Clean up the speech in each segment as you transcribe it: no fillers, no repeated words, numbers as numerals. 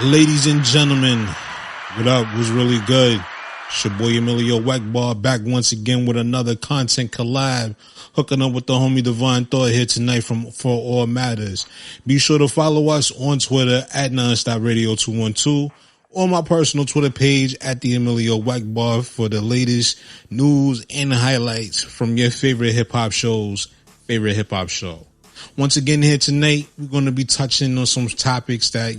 Ladies and gentlemen, what up? Was really good. It's your boy EMillio EgBar back once again with another content collab, hooking up with the homie Divine Thought here tonight from For All Matters. Be sure to follow us on Twitter at nonstopradio212, or my personal Twitter page at the EMillio EgBar for the latest news and highlights from your favorite hip hop show's favorite hip hop show. Once again here tonight, we're going to be touching on some topics that,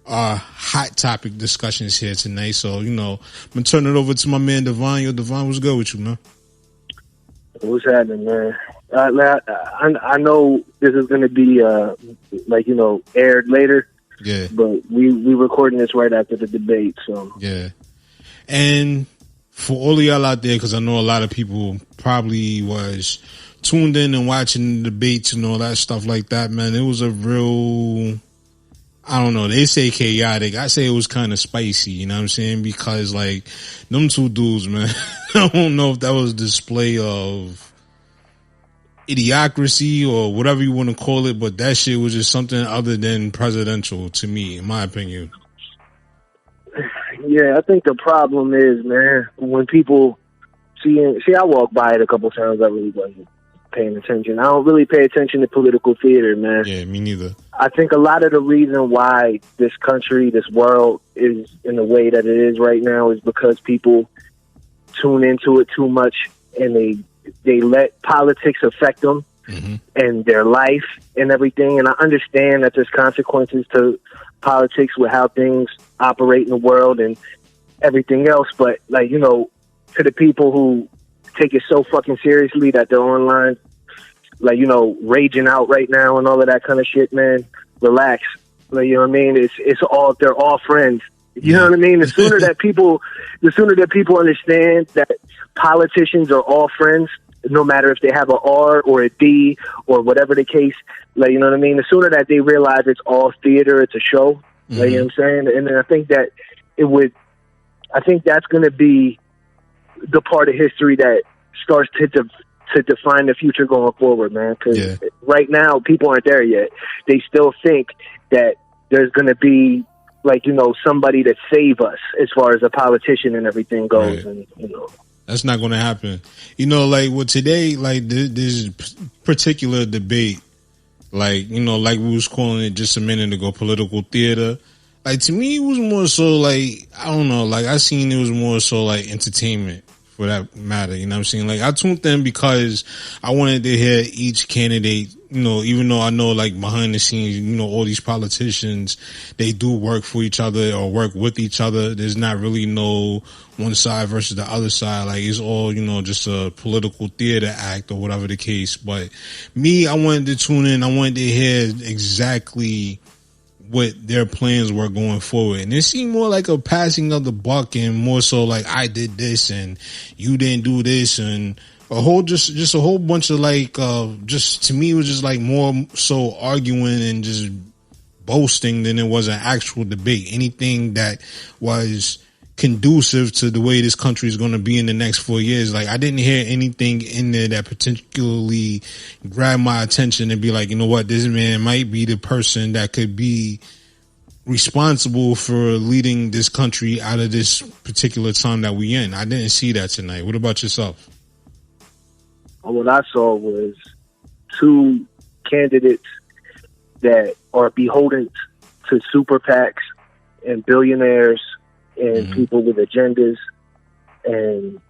are hot topic discussions here tonight. So, I'm going to turn it over to my man Divine. Yo, Divine, what's good with you, man? What's happening, man? I know this is going to be, aired later. Yeah. But we recording this right after the debate, so. Yeah. And for all of y'all out there, because I know a lot of people probably was tuned in and watching the debates and all that stuff like that, man, it was a real... I don't know. They say chaotic. I say it was kind of spicy, you know what I'm saying? Because, like, them two dudes, man, I don't know if that was a display of idiocracy or whatever you want to call it, but that shit was just something other than presidential to me, in my opinion. Yeah, I think the problem is, man, when people see, I walked by it a couple times, I really wasn't paying attention. I don't really pay attention to political theater, man. Yeah, me neither. I think a lot of the reason why this country, this world is in the way that it is right now is because people tune into it too much and they let politics affect them and their life and everything. And I understand that there's consequences to politics with how things operate in the world and everything else. But, to the people who take it so fucking seriously that they're online, raging out right now and all of that kind of shit, man, relax. You know what I mean? They're all friends. You know what I mean? The sooner that people understand that politicians are all friends, no matter if they have an R or a D or whatever the case, you know what I mean? The sooner that they realize it's all theater, it's a show, you know what I'm saying? And then I think that that's going to be the part of history that starts to define the future going forward, man. Because right now, people aren't there yet. They still think that there's going to be, somebody to save us as far as a politician and everything goes. Right. And, that's not going to happen. With today, this particular debate, like we was calling it just a minute ago, political theater. To me, it was more so I don't know, I seen it was more so entertainment for that matter. You know what I'm saying? I tuned in because I wanted to hear each candidate, even though I know behind the scenes, all these politicians, they do work for each other or work with each other. There's not really no one side versus the other side. It's all, just a political theater act or whatever the case. But me, I wanted to tune in. I wanted to hear exactly what their plans were going forward. And it seemed more like a passing of the buck and more so I did this and you didn't do this and just a whole bunch of just to me it was just more so arguing and just boasting than it was an actual debate. Anything that was conducive to the way this country is going to be in the next 4 years. I didn't hear anything in there that particularly grabbed my attention and be you know what, this man might be the person that could be responsible for leading this country out of this particular time that we in. I didn't see that tonight. What about yourself? What I saw was two candidates that are beholden to super PACs and billionaires and people with agendas and,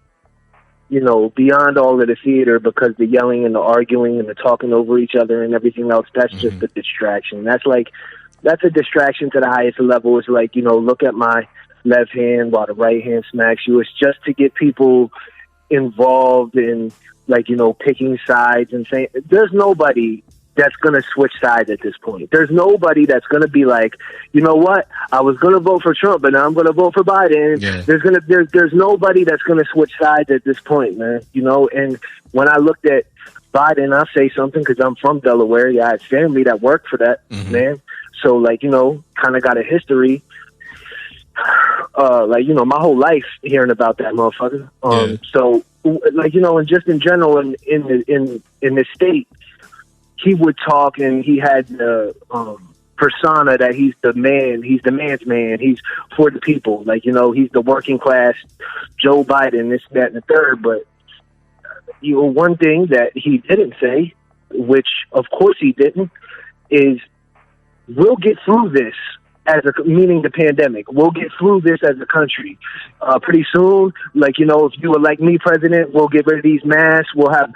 beyond all of the theater, because the yelling and the arguing and the talking over each other and everything else, that's just a distraction. That's a distraction to the highest level. It's look at my left hand while the right hand smacks you. It's just to get people involved in, picking sides and saying, there's nobody that's going to switch sides at this point. There's nobody that's going to be you know what? I was going to vote for Trump, but now I'm going to vote for Biden. Yeah. There's nobody that's going to switch sides at this point, man. And when I looked at Biden, I'll say something because I'm from Delaware. Yeah, I had family that worked for that, man. So, kind of got a history. My whole life hearing about that motherfucker. So, and just in general, in the state, he would talk, and he had the persona that he's the man, he's the man's man, he's for the people. Like, you know, he's the working class Joe Biden, this, that, and the third. But, you know, one thing that he didn't say, which of course he didn't, is we'll get through this meaning the pandemic. We'll get through this as a country pretty soon. Like, you know, if you elect me president, we'll get rid of these masks. We'll have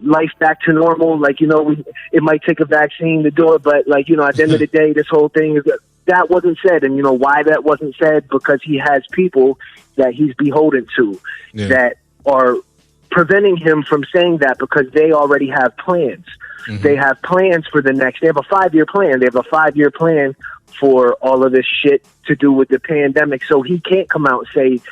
life back to normal. Like, you know, it might take a vaccine to do it, but, like, you know, at the end of the day, this whole thing is that wasn't said. And you know why that wasn't said? Because he has people that he's beholden to that are preventing him from saying that, because they already have plans. Mm-hmm. They have plans for they have a 5-year plan. They have a 5-year plan for all of this shit to do with the pandemic. So he can't come out and say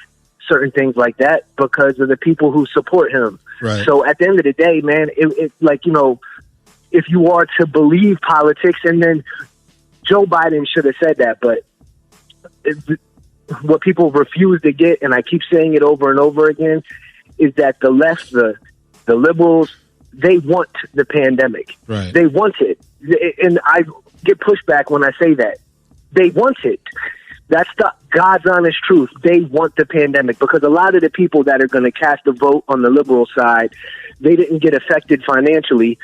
certain things like that because of the people who support him. Right. So at the end of the day, man, it like, you know, if you are to believe politics, and then Joe Biden should have said that, but what people refuse to get, and I keep saying it over and over again, is that the left, the liberals, they want the pandemic. Right. They want it. And I get pushback when I say that. They want it. That's the God's honest truth. They want the pandemic, because a lot of the people that are going to cast a vote on the liberal side, they didn't get affected financially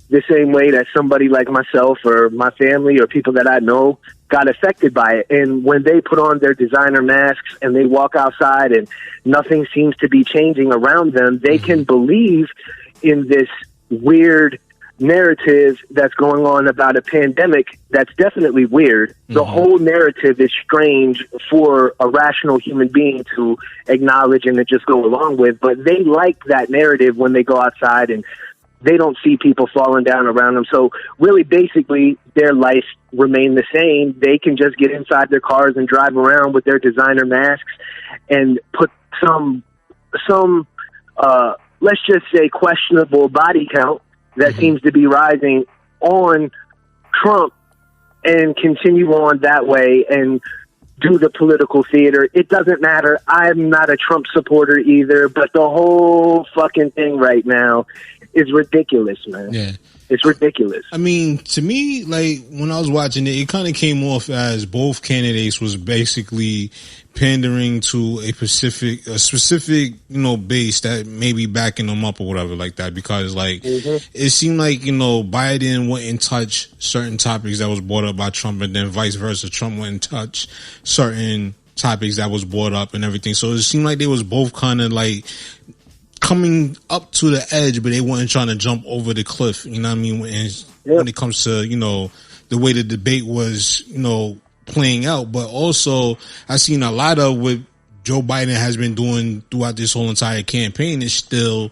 the same way that somebody like myself or my family or people that I know got affected by it. And when they put on their designer masks and they walk outside and nothing seems to be changing around them, they can believe in this weird narrative that's going on about a pandemic that's definitely weird. The whole narrative is strange for a rational human being to acknowledge and to just go along with, but they like that narrative when they go outside and they don't see people falling down around them. So really, basically, their life remain the same. They can just get inside their cars and drive around with their designer masks and put some let's just say questionable body count that seems to be rising on Trump, and continue on that way and do the political theater. It doesn't matter. I'm not a Trump supporter either, but the whole fucking thing right now is ridiculous, man. Yeah. It's ridiculous. I mean, to me, like, when I was watching it, it kind of came off as both candidates was basically pandering to a specific, you know, base that may be backing them up or whatever like that. Because, like, it seemed like, you know, Biden wouldn't touch certain topics that was brought up by Trump, and then vice versa. Trump wouldn't touch certain topics that was brought up and everything. So it seemed like they was both kind of like coming up to the edge, but they weren't trying to jump over the cliff. You know what I mean? When it comes to, you know, the way the debate was, you know, playing out. But also, I've seen a lot of what Joe Biden has been doing throughout this whole entire campaign is still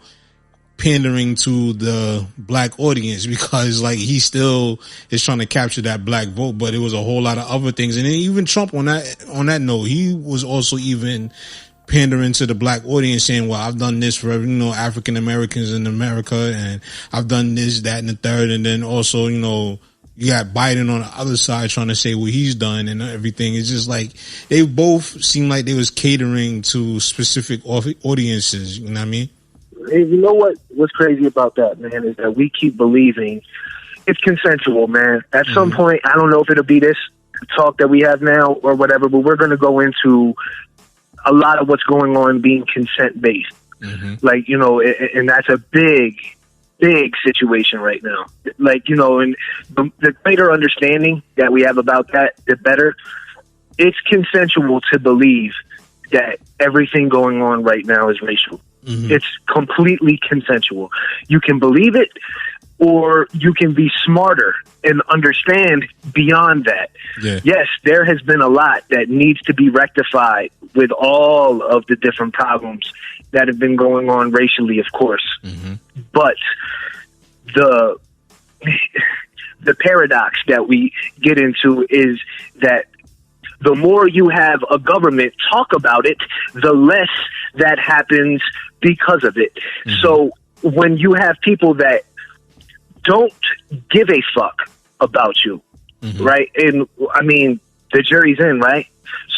pandering to the black audience, because, like, he still is trying to capture that black vote. But it was a whole lot of other things. And then even Trump, on that note, he was also even pandering to the black audience, saying, well, I've done this for, you know, African Americans in America, and I've done this, that, and the third. And then also, you know, you got Biden on the other side trying to say what he's done and everything. It's just like they both seem like they was catering to specific audiences. You know what I mean? And you know what's crazy about that, man, is that we keep believing it's consensual, man. At some point, I don't know if it'll be this talk that we have now or whatever, but we're going to go into a lot of what's going on being consent-based. Like, you know, and that's a big situation right now. Like, you know, and the greater understanding that we have about that, the better. It's consensual to believe that everything going on right now is racial. It's completely consensual. You can believe it, or you can be smarter and understand beyond that. Yes, there has been a lot that needs to be rectified with all of the different problems that have been going on racially, of course. But the paradox that we get into is that the more you have a government talk about it, the less that happens because of it. So when you have people that don't give a fuck about you, right? And I mean, the jury's in, right?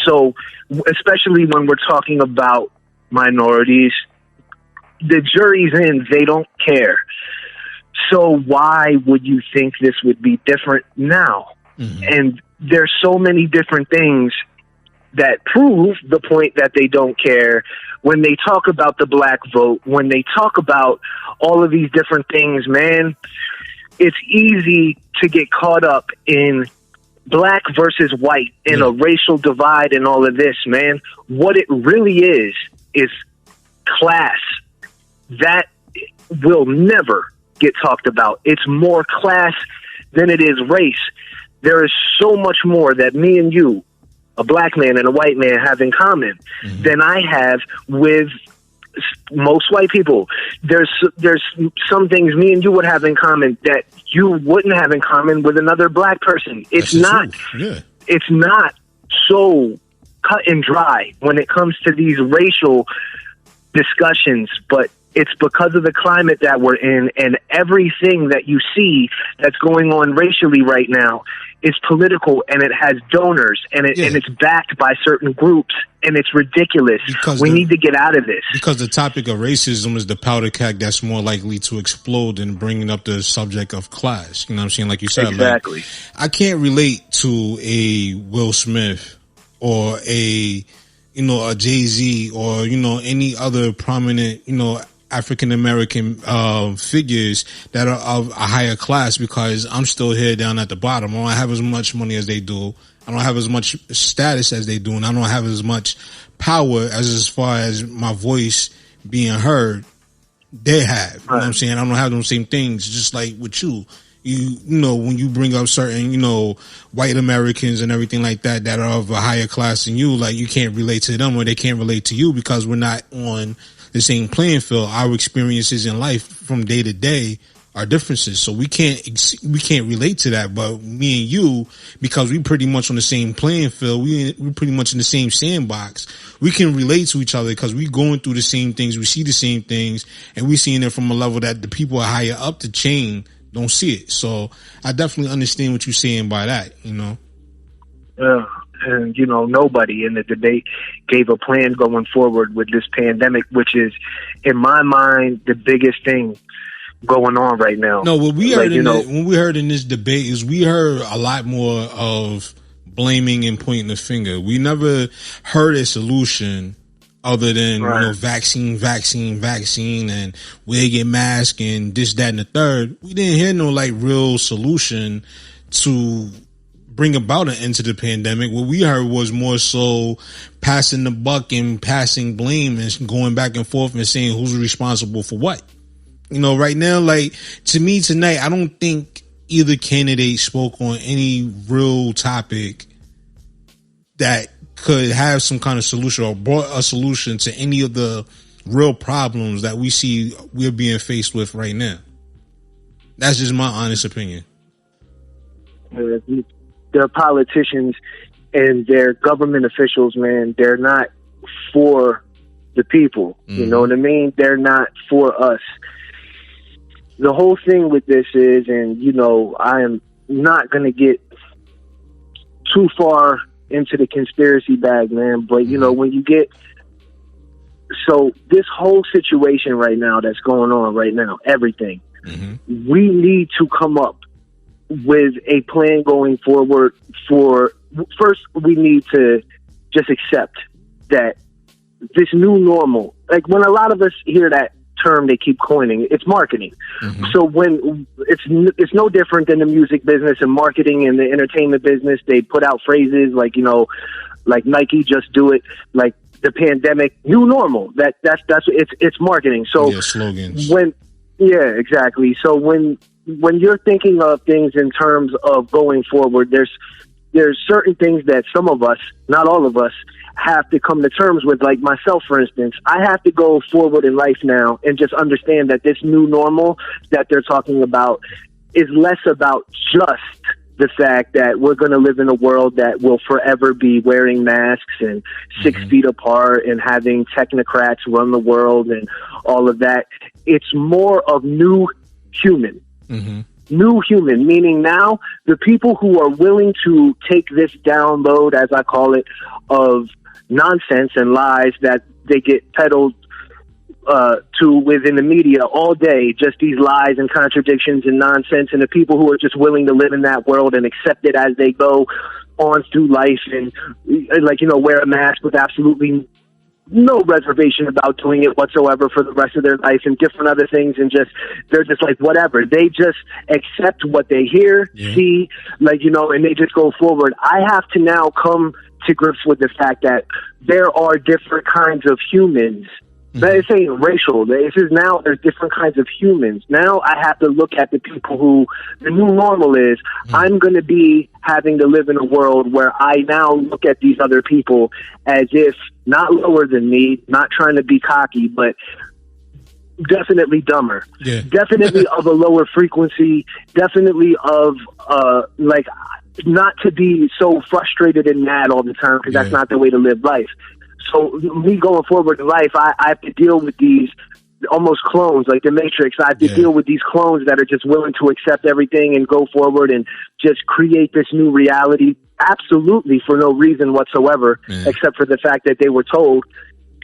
So especially when we're talking about minorities, the jury's in, they don't care. So why would you think this would be different now? And there's so many different things that prove the point that they don't care when they talk about the black vote, when they talk about all of these different things, man. It's easy to get caught up in black versus white and a racial divide and all of this, man. What it really is class. That will never get talked about. It's more class than it is race. There is so much more that me and you, a black man and a white man, have in common than I have with most white people. There's some things me and you would have in common that you wouldn't have in common with another black person. It's not so cut and dry when it comes to these racial discussions, but it's because of the climate that we're in, and everything that you see that's going on racially right now is political, and it has donors, and it's backed by certain groups, and it's ridiculous. We need to get out of this. Because the topic of racism is the powder keg that's more likely to explode than bringing up the subject of class. You know what I'm saying? Like you said, exactly. Like, I can't relate to a Will Smith or a Jay-Z or, any other prominent, African American figures that are of a higher class, because I'm still here down at the bottom. I don't have as much money as they do. I don't have as much status as they do, and I don't have as much power as far as my voice being heard they have. You know what I'm saying? I don't have those same things, just like with you. You know, when you bring up certain, white Americans and everything like that that are of a higher class than you, like, you can't relate to them or they can't relate to you because we're not on the same playing field. Our experiences in life from day to day are differences, so we can't relate to that. But me and you, because we pretty much on the same playing field, we're pretty much in the same sandbox. We can relate to each other because we going through the same things, we see the same things, and we seeing it from a level that the people are higher up the chain don't see it. So I definitely understand what you're saying by that. Yeah. And, nobody in the debate gave a plan going forward with this pandemic, which is, in my mind, the biggest thing going on right now. No, what we heard when we heard in this debate is we heard a lot more of blaming and pointing the finger. We never heard a solution other than, vaccine, and wear your mask and this, that, and the third. We didn't hear no real solution to bring about an end to the pandemic. What we heard was more so passing the buck and passing blame and going back and forth and saying who's responsible for what. Right now, to me tonight, I don't think either candidate spoke on any real topic that could have some kind of solution or brought a solution to any of the real problems that we're being faced with right now. That's just my honest opinion. Their politicians and their government officials, man, they're not for the people. You know what I mean? They're not for us. The whole thing with this is, and I am not going to get too far into the conspiracy bag, man, but when you get, so this whole situation right now that's going on right now, everything, we need to come up with a plan going forward. First, we need to just accept that this new normal, like when a lot of us hear that term they keep coining, it's marketing. So when it's no different than the music business and marketing and the entertainment business. They put out phrases like, like Nike, just do it, like the pandemic, new normal. That's it's marketing. So slogans. Exactly. So when you're thinking of things in terms of going forward, there's certain things that some of us, not all of us, have to come to terms with. Like myself, for instance, I have to go forward in life now and just understand that this new normal that they're talking about is less about just the fact that we're going to live in a world that will forever be wearing masks and 6 feet apart and having technocrats run the world and all of that. It's more of new human. New human, meaning now the people who are willing to take this download, as I call it, of nonsense and lies that they get peddled to within the media all day, just these lies and contradictions and nonsense, and the people who are just willing to live in that world and accept it as they go on through life, and like, you know, wear a mask with absolutely no reservation about doing it whatsoever for the rest of their life, and different other things, and just they're just like whatever. They just accept what they hear, see, like, you know, and they just go forward. I have to now come to grips with the fact that there are different kinds of humans. This ain't racial. This is now, there's different kinds of humans. Now I have to look at the people who the new normal is. I'm going to be having to live in a world where I now look at these other people as if not lower than me, not trying to be cocky, but definitely dumber, definitely of a lower frequency, definitely of like not to be so frustrated and mad all the time, because that's not the way to live life. So me going forward in life, I have to deal with these almost clones, like the Matrix. I have to deal with these clones that are just willing to accept everything and go forward and just create this new reality, absolutely for no reason whatsoever, except for the fact that they were told.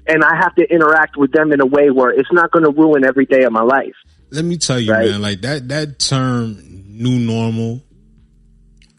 And I have to interact with them in a way where it's not going to ruin every day of my life. Let me tell you, man, like that term new normal,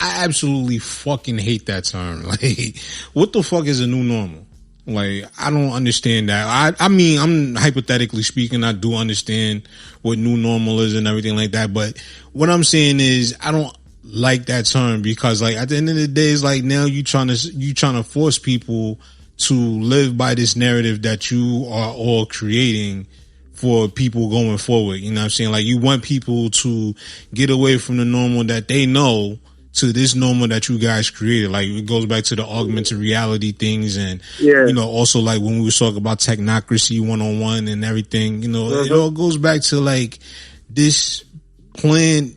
I absolutely fucking hate that term. Like, what the fuck is a new normal? Like, I don't understand that. I mean, I'm hypothetically speaking, I do understand what new normal is and everything like that. But what I'm saying is, I don't like that term, because, like, at the end of the day, it's like now you trying to force people to live by this narrative that you are all creating for people going forward. You know what I'm saying? Like, you want people to get away from the normal that they know to this normal that you guys created. Like, it goes back to the augmented reality things, and you know, also like when we were talking about technocracy 101 and everything, you know, it all goes back to like this plan,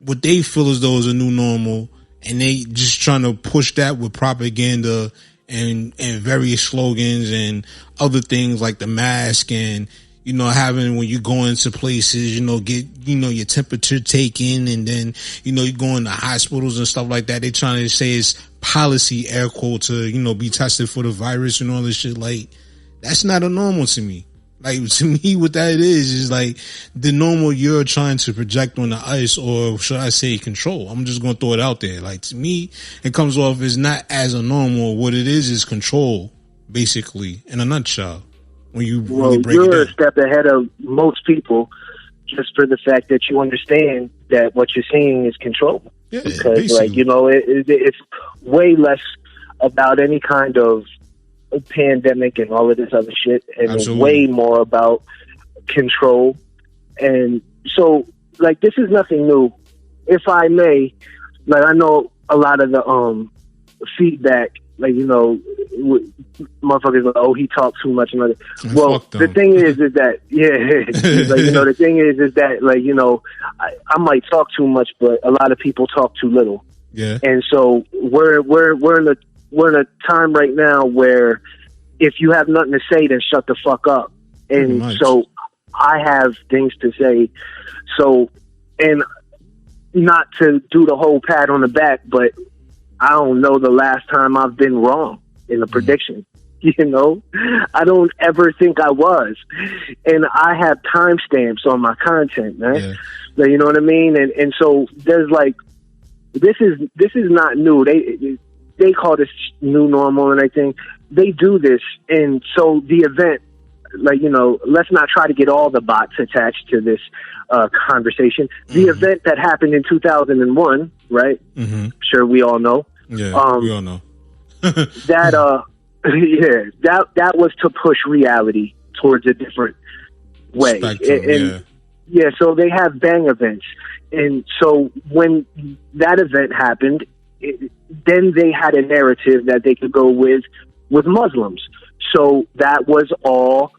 what they feel as though is a new normal, and they just trying to push that with propaganda and various slogans and other things like the mask, and you know, having, when you go into places, you know, get, you know, your temperature taken, and then, you know, you go into hospitals and stuff like that. They trying to say it's policy, air quote, to, you know, be tested for the virus and all this shit. Like, that's not a normal to me. Like, to me, what that is like the normal you're trying to project on the ice, or should I say control. I'm just going to throw it out there. Like, to me, it comes off as not as a normal. What it is control, basically, in a nutshell. When you really break it down. You're a step ahead of most people, just for the fact that you understand that what you're seeing is control. Yeah, because, basically. like, you know, it's way less about any kind of pandemic and all of this other shit, and it's way more about control. And so, like, this is nothing new. If I may, like, I know a lot of the feedback, like, you know, motherfuckers like, oh, he talks too much. And well, the thing is that, like, you know, the thing is that, like, you know, I might talk too much, but a lot of people talk too little. Yeah. And so we're in a time right now where if you have nothing to say, then shut the fuck up. And so I have things to say. So, and not to do the whole pat on the back, but I don't know the last time I've been wrong in a prediction. You know, I don't ever think I was. And I have timestamps on my content, man. Yeah. Like, you know what I mean? And so there's like, this is not new. They call this new normal, and I think they do this. And so the event, like, you know, let's not try to get all the bots attached to this conversation. The event that happened in 2001, right? Sure, we all know. Yeah, we all know. That that was to push reality towards a different way. Spectrum, so they have bang events, and so when that event happened, then they had a narrative that they could go with Muslims. So that was all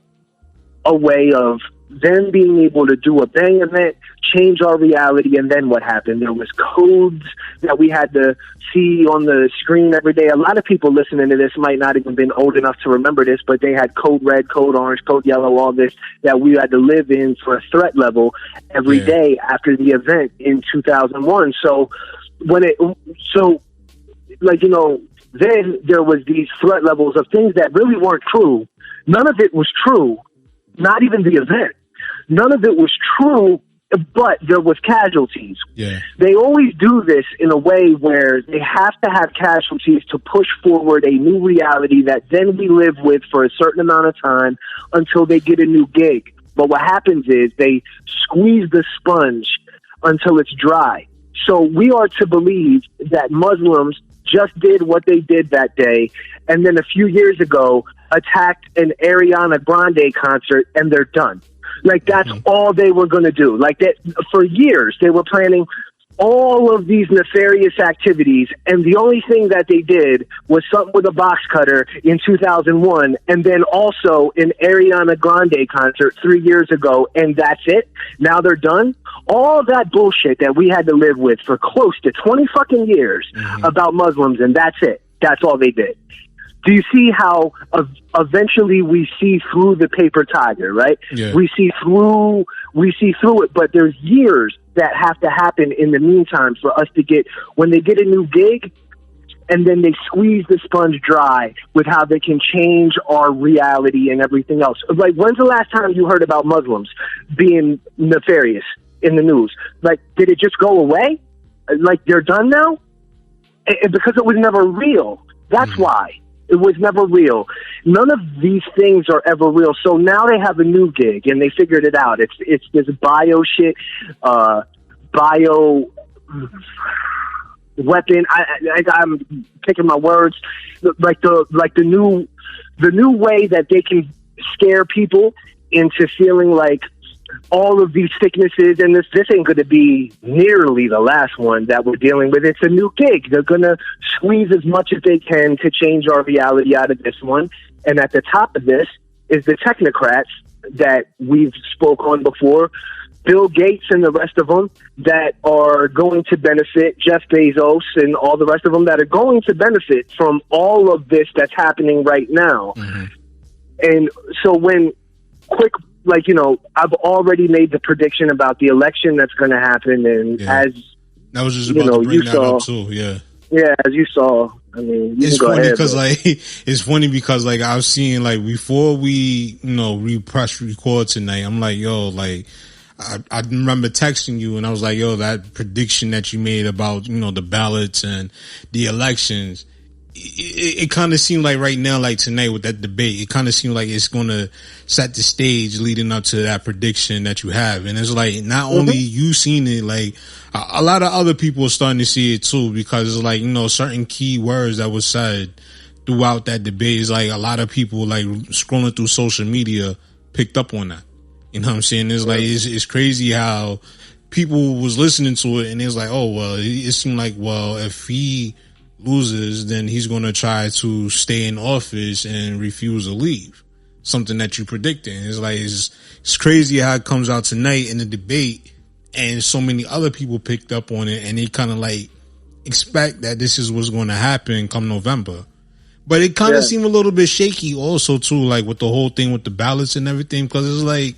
a way of them being able to do a bang event, change our reality. And then what happened? There was codes that we had to see on the screen every day. A lot of people listening to this might not even been old enough to remember this, but they had code red, code orange, code yellow, all this that we had to live in for a threat level every day after the event in 2001. So like, you know, then there was these threat levels of things that really weren't true. None of it was true. not even the event. None of it was true, but there was casualties. Yeah. They always do this in a way where they have to have casualties to push forward a new reality that then we live with for a certain amount of time until they get a new gig. But what happens is they squeeze the sponge until it's dry. So we are to believe that Muslims just did what they did that day, and then a few years ago attacked an Ariana Grande concert, and they're done. Like, that's all they were going to do. Like, that for years, they were planning all of these nefarious activities, and the only thing that they did was something with a box cutter in 2001, and then also an Ariana Grande concert 3 years ago, and that's it? Now they're done? All that bullshit that we had to live with for close to 20 fucking years about Muslims, and that's it. That's all they did. Do you see how eventually we see through the paper tiger, right? Yeah. We see through it, but there's years that have to happen in the meantime for us to get, when they get a new gig, and then they squeeze the sponge dry with how they can change our reality and everything else. Like, when's the last time you heard about Muslims being nefarious in the news? Like, did it just go away? Like, they're done now? Because it was never real. That's why. It was never real. None of these things are ever real. So now they have a new gig, and they figured it out. It's this bio shit, bio weapon. I'm picking my words. Like the new way that they can scare people into feeling like all of these sicknesses, and this ain't going to be nearly the last one that we're dealing with. It's a new gig. They're going to squeeze as much as they can to change our reality out of this one. And at the top of this is the technocrats that we've spoke on before, Bill Gates and the rest of them that are going to benefit, Jeff Bezos and all the rest of them that are going to benefit from all of this that's happening right now. And so like, you know, I've already made the prediction about the election that's going to happen, and as I was just about to bring that up too. Yeah, as you saw, I mean, it's funny because it's funny because like I was seeing like before we press record tonight, I'm like, yo, like I remember texting you and I was like, yo, that prediction that you made about the ballots and the elections. It kind of seemed like right now, like tonight with that debate, it kind of seemed like it's going to set the stage leading up to that prediction that you have. And it's like, not only you seen it, like a lot of other people are starting to see it too, because it's like, certain key words that was said throughout that debate is like a lot of people like scrolling through social media picked up on that. You know what I'm saying? It's like, it's crazy how people was listening to it and it's like, oh, well, it seemed like, well, if he loses, then he's going to try to stay in office and refuse to leave. Something that you predicted. It's like, it's crazy how it comes out tonight in the debate and so many other people picked up on it and they kind of like expect that this is what's going to happen come November. But it kind of seemed a little bit shaky also too, like with the whole thing with the ballots and everything, because it's like,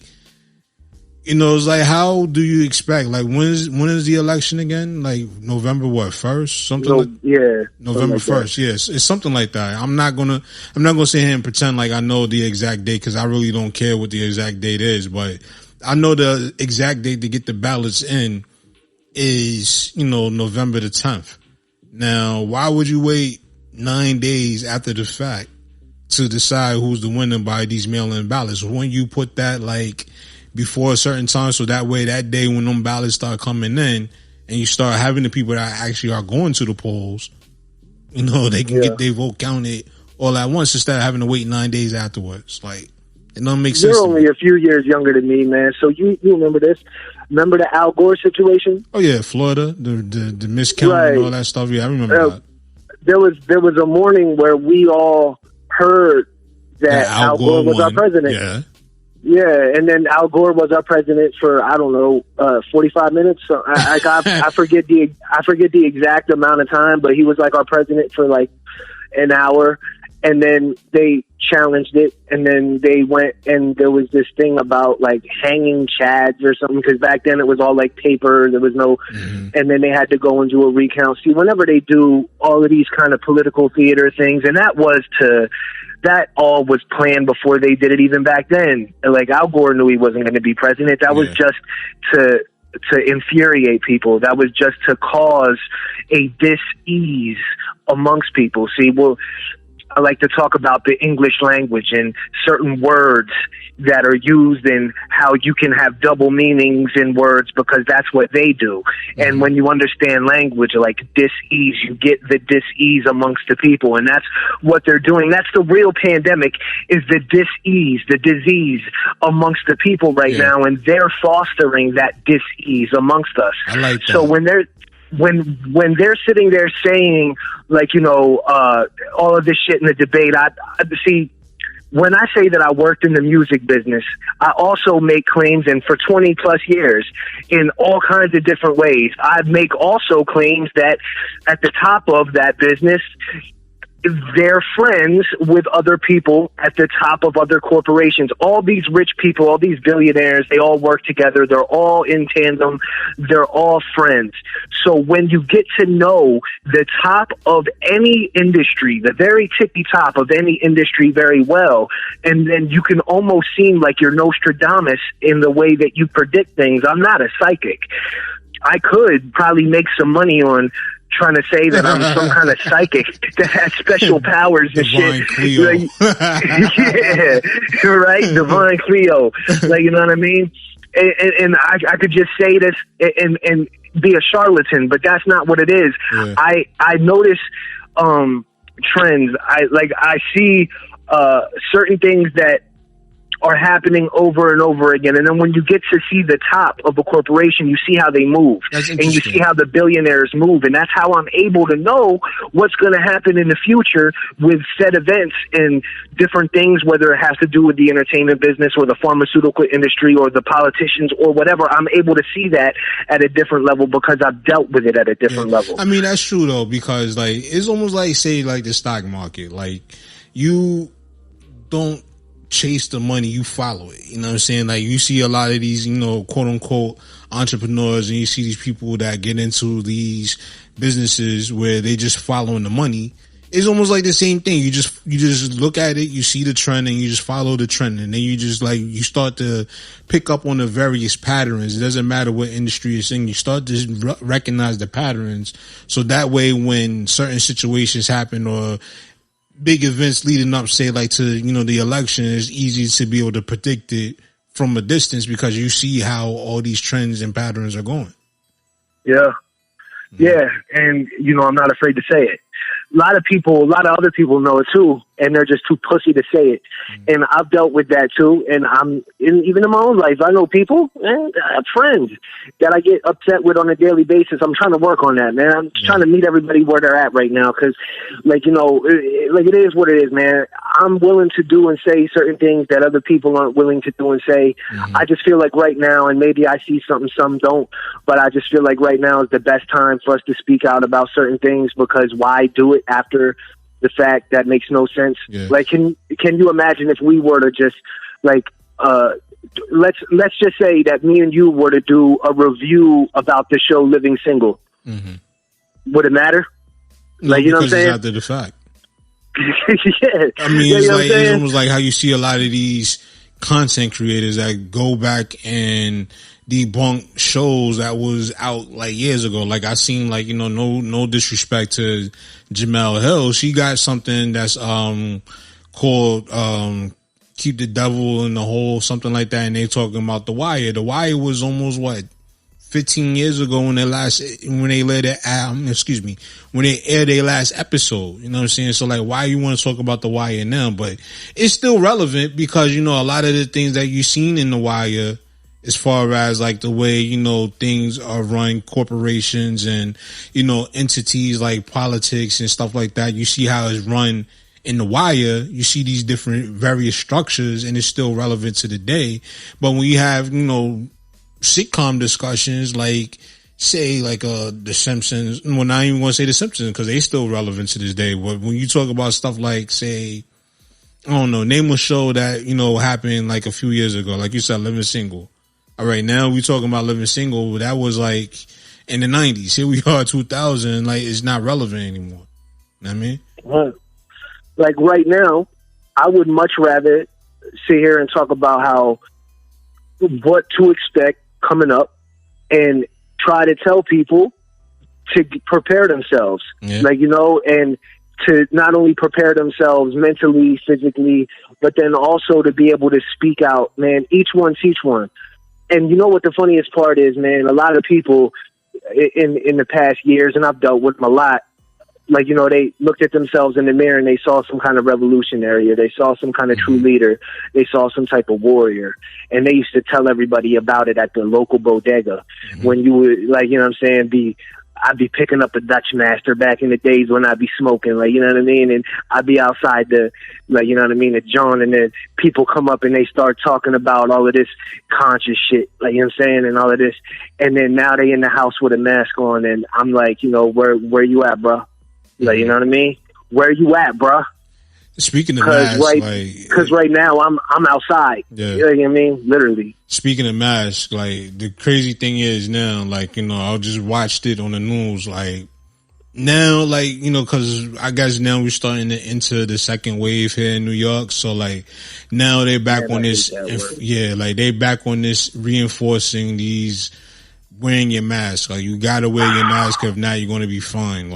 it's like, how do you expect? Like, when is the election again? Like November 1st? November 1st. Yes, it's something like that. I'm not gonna sit here and pretend like I know the exact date because I really don't care what the exact date is. But I know the exact date to get the ballots in is November the 10th. Now, why would you wait 9 days after the fact to decide who's the winner by these mail-in ballots? When you put that like before a certain time, so that way that day when them ballots start coming in and you start having the people that actually are going to the polls, they can get their vote counted all at once instead of having to wait 9 days afterwards. Like, it doesn't make sense. You're only a few years younger than me, man. So you remember this? Remember the Al Gore situation? Oh yeah, Florida, the miscount and all that stuff. Yeah, I remember that. There was a morning where we all heard that Al Gore was our president. Yeah. Yeah, and then Al Gore was our president for 45 minutes. So I forget the exact amount of time, but he was like our president for like an hour, and then they challenged it, and then they went and there was this thing about like hanging chads or something, because back then it was all like paper, there was no, and then they had to go and do a recount. See, whenever they do all of these kind of political theater things, and that was to that all was planned before they did it even back then. Like, Al Gore knew he wasn't going to be president. That was just to infuriate people. That was just to cause a dis-ease amongst people. See, well, I like to talk about the English language and certain words that are used and how you can have double meanings in words because that's what they do. And when you understand language like dis-ease, you get the dis-ease amongst the people, and that's what they're doing. That's the real pandemic, is the dis-ease, the disease amongst the people right now, and they're fostering that dis-ease amongst us. I like that. So when they're sitting there saying, like, you know, all of this shit in the debate, I see, when I say that I worked in the music business, I also make claims, and for 20 plus years, in all kinds of different ways. I make also claims that at the top of that business, they're friends with other people at the top of other corporations. All these rich people, all these billionaires, they all work together. They're all in tandem. They're all friends. So when you get to know the top of any industry, the very tippy top of any industry very well, and then you can almost seem like you're Nostradamus in the way that you predict things. I'm not a psychic. I could probably make some money on trying to say that I'm some kind of psychic that has special powers and Divine shit. Cleo. Like, yeah, right? Divine Cleo. Like, you know what I mean? And I could just say this and be a charlatan, but that's not what it is. Yeah. I notice trends. I see certain things that are happening over and over again. And then when you get to see the top of a corporation, you see how they move. And you see how the billionaires move. And that's how I'm able to know what's going to happen in the future with said events and different things, whether it has to do with the entertainment business or the pharmaceutical industry or the politicians or whatever. I'm able to see that at a different level because I've dealt with it at a different level. I mean, that's true though, because like, it's almost like, say, like the stock market. Like, you don't chase the money, you follow it. You know what I'm saying? Like, you see a lot of these, you know, quote unquote entrepreneurs, and you see these people that get into these businesses where they just following the money. It's almost like the same thing. You just look at it, you see the trend, and you just follow the trend, and then you just like, you start to pick up on the various patterns. It doesn't matter what industry it's in. You start to recognize the patterns, so that way when certain situations happen or big events leading up, say like to, you know, the election, it's easy to be able to predict it from a distance because you see how all these trends and patterns are going. Yeah. Yeah. And, you know, I'm not afraid to say it. A lot of other people know it too, and they're just too pussy to say it. And I've dealt with that too. And even in my own life, I know people and I have friends that I get upset with on a daily basis. I'm trying to work on that, man. I'm trying to meet everybody where they're at right now. Cause like, you know, like it is what it is, man. I'm willing to do and say certain things that other people aren't willing to do and say. I just feel like right now, and maybe I see something, some don't, but I just feel like right now is the best time for us to speak out about certain things, because why do it after the fact? That makes no sense. Like, can you imagine if we were to just like let's just say that me and you were to do a review about the show Living Single? Would it matter? No, like, you know what I'm saying? It's after the fact. Yeah. I mean, it's like, it's almost like how you see a lot of these content creators that go back and debunk shows that was out like years ago. Like, I seen, like, you know, no disrespect to Jamel Hill, she got something that's called Keep the Devil in the Hole, something like that, and they talking about The Wire. The Wire was almost 15 years ago when they aired their last episode. You know what I'm saying? So like, why you want to talk about The Wire now? But it's still relevant because, you know, a lot of the things that you've seen in The Wire, as far as like the way, you know, things are run, corporations and, you know, entities like politics and stuff like that. You see how it's run in The Wire. You see these different various structures, and it's still relevant to the day. But when you have, you know, sitcom discussions like, say, like The Simpsons, well, not even going to say The Simpsons because they still relevant to this day. But when you talk about stuff like, say, I don't know, name a show that, you know, happened like a few years ago, like you said, Living Single. All right, now we talking about Living Single. That was like in the 90s. Here we are, 2000. Like, it's not relevant anymore. You know what I mean? Like right now, I would much rather sit here and talk about what to expect coming up and try to tell people to prepare themselves, and to not only prepare themselves mentally, physically, but then also to be able to speak out, man. Each one teach one. And you know what the funniest part is, man? A lot of people in the past years, and I've dealt with them a lot, they looked at themselves in the mirror and they saw some kind of revolutionary, or they saw some kind of true leader, they saw some type of warrior, and they used to tell everybody about it at the local bodega. When you would, I'd be picking up a Dutch Master back in the days when I'd be smoking, and I'd be outside the John, and then people come up and they start talking about all of this conscious shit, and all of this, and then now they in the house with a mask on, and I'm like, where you at, bro? Where you at, bro? Speaking of masks, because right now I'm outside. Yeah. You know what I mean? Literally. Speaking of masks, the crazy thing is now, I just watched it on the news, now, because I guess now we're starting to enter the second wave here in New York. So, now they're back on this. They back on this reinforcing these wearing your mask. You gotta wear your mask. If not, you're going to be fined.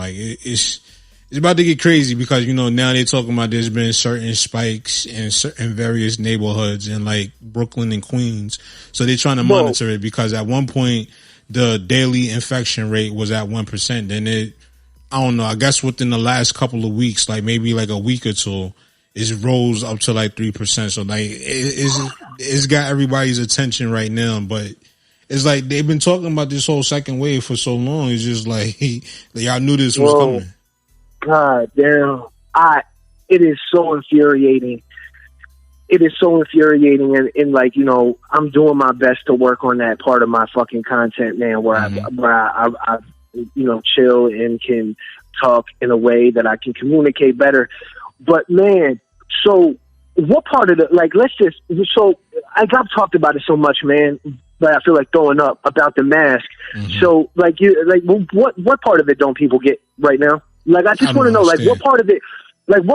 It's about to get crazy because, now they're talking about there's been certain spikes in various neighborhoods in Brooklyn and Queens. So they're trying to monitor it because at one point the daily infection rate was at 1%. Then I don't know, I guess within the last couple of weeks, maybe a week or two, it rose up to 3%. So it's got everybody's attention right now, but it's they've been talking about this whole second wave for so long. It's just y'all knew this was coming. God damn. It is so infuriating. It is so infuriating. And I'm doing my best to work on that part of my fucking content, man, where I chill and can talk in a way that I can communicate better. But man, so what part of I've talked about it so much, man, but I feel like throwing up about the mask. So what part of it don't people get right now? I just want to know, what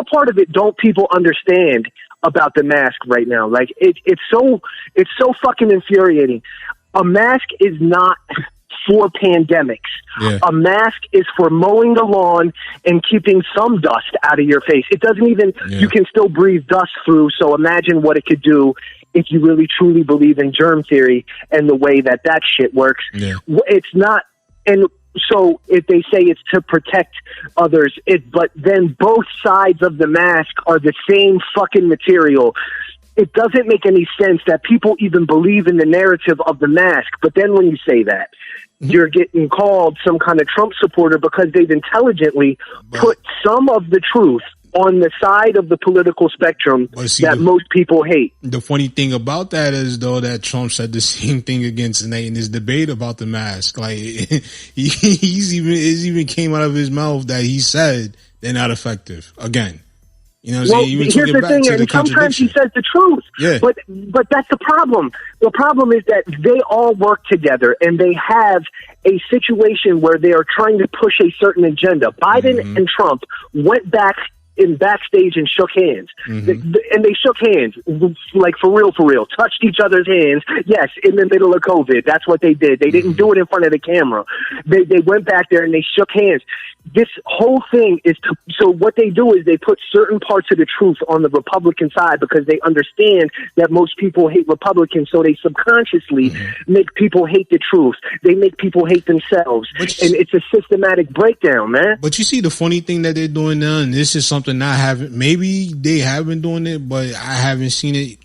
part of it don't people understand about the mask right now? It's so fucking infuriating. A mask is not for pandemics. Yeah. A mask is for mowing the lawn and keeping some dust out of your face. It doesn't even, you can still breathe dust through. So imagine what it could do if you really truly believe in germ theory and the way that shit works. Yeah. It's not, and so if they say it's to protect others, but then both sides of the mask are the same fucking material. It doesn't make any sense that people even believe in the narrative of the mask. But then when you say that, you're getting called some kind of Trump supporter because they've intelligently put some of the truth on the side of the political spectrum that most people hate. The funny thing about that is, though, that Trump said the same thing against Nate in his debate about the mask. He's even came out of his mouth that he said they're not effective. Again. You know what I'm saying? Even here's the thing, and sometimes he says the truth. Yeah. But that's the problem. The problem is that they all work together, and they have a situation where they are trying to push a certain agenda. Biden and Trump went backstage and shook hands. And they shook hands, for real, touched each other's hands. Yes, in the middle of COVID. That's what they did. They didn't do it in front of the camera. They went back there and they shook hands. This whole thing is so what they do is they put certain parts of the truth on the Republican side because they understand that most people hate Republicans, so they subconsciously make people hate the truth. They make people hate themselves. And it's a systematic breakdown, man. But you see the funny thing that they're doing now, and this is something I haven't, maybe they have been doing it, but I haven't seen it.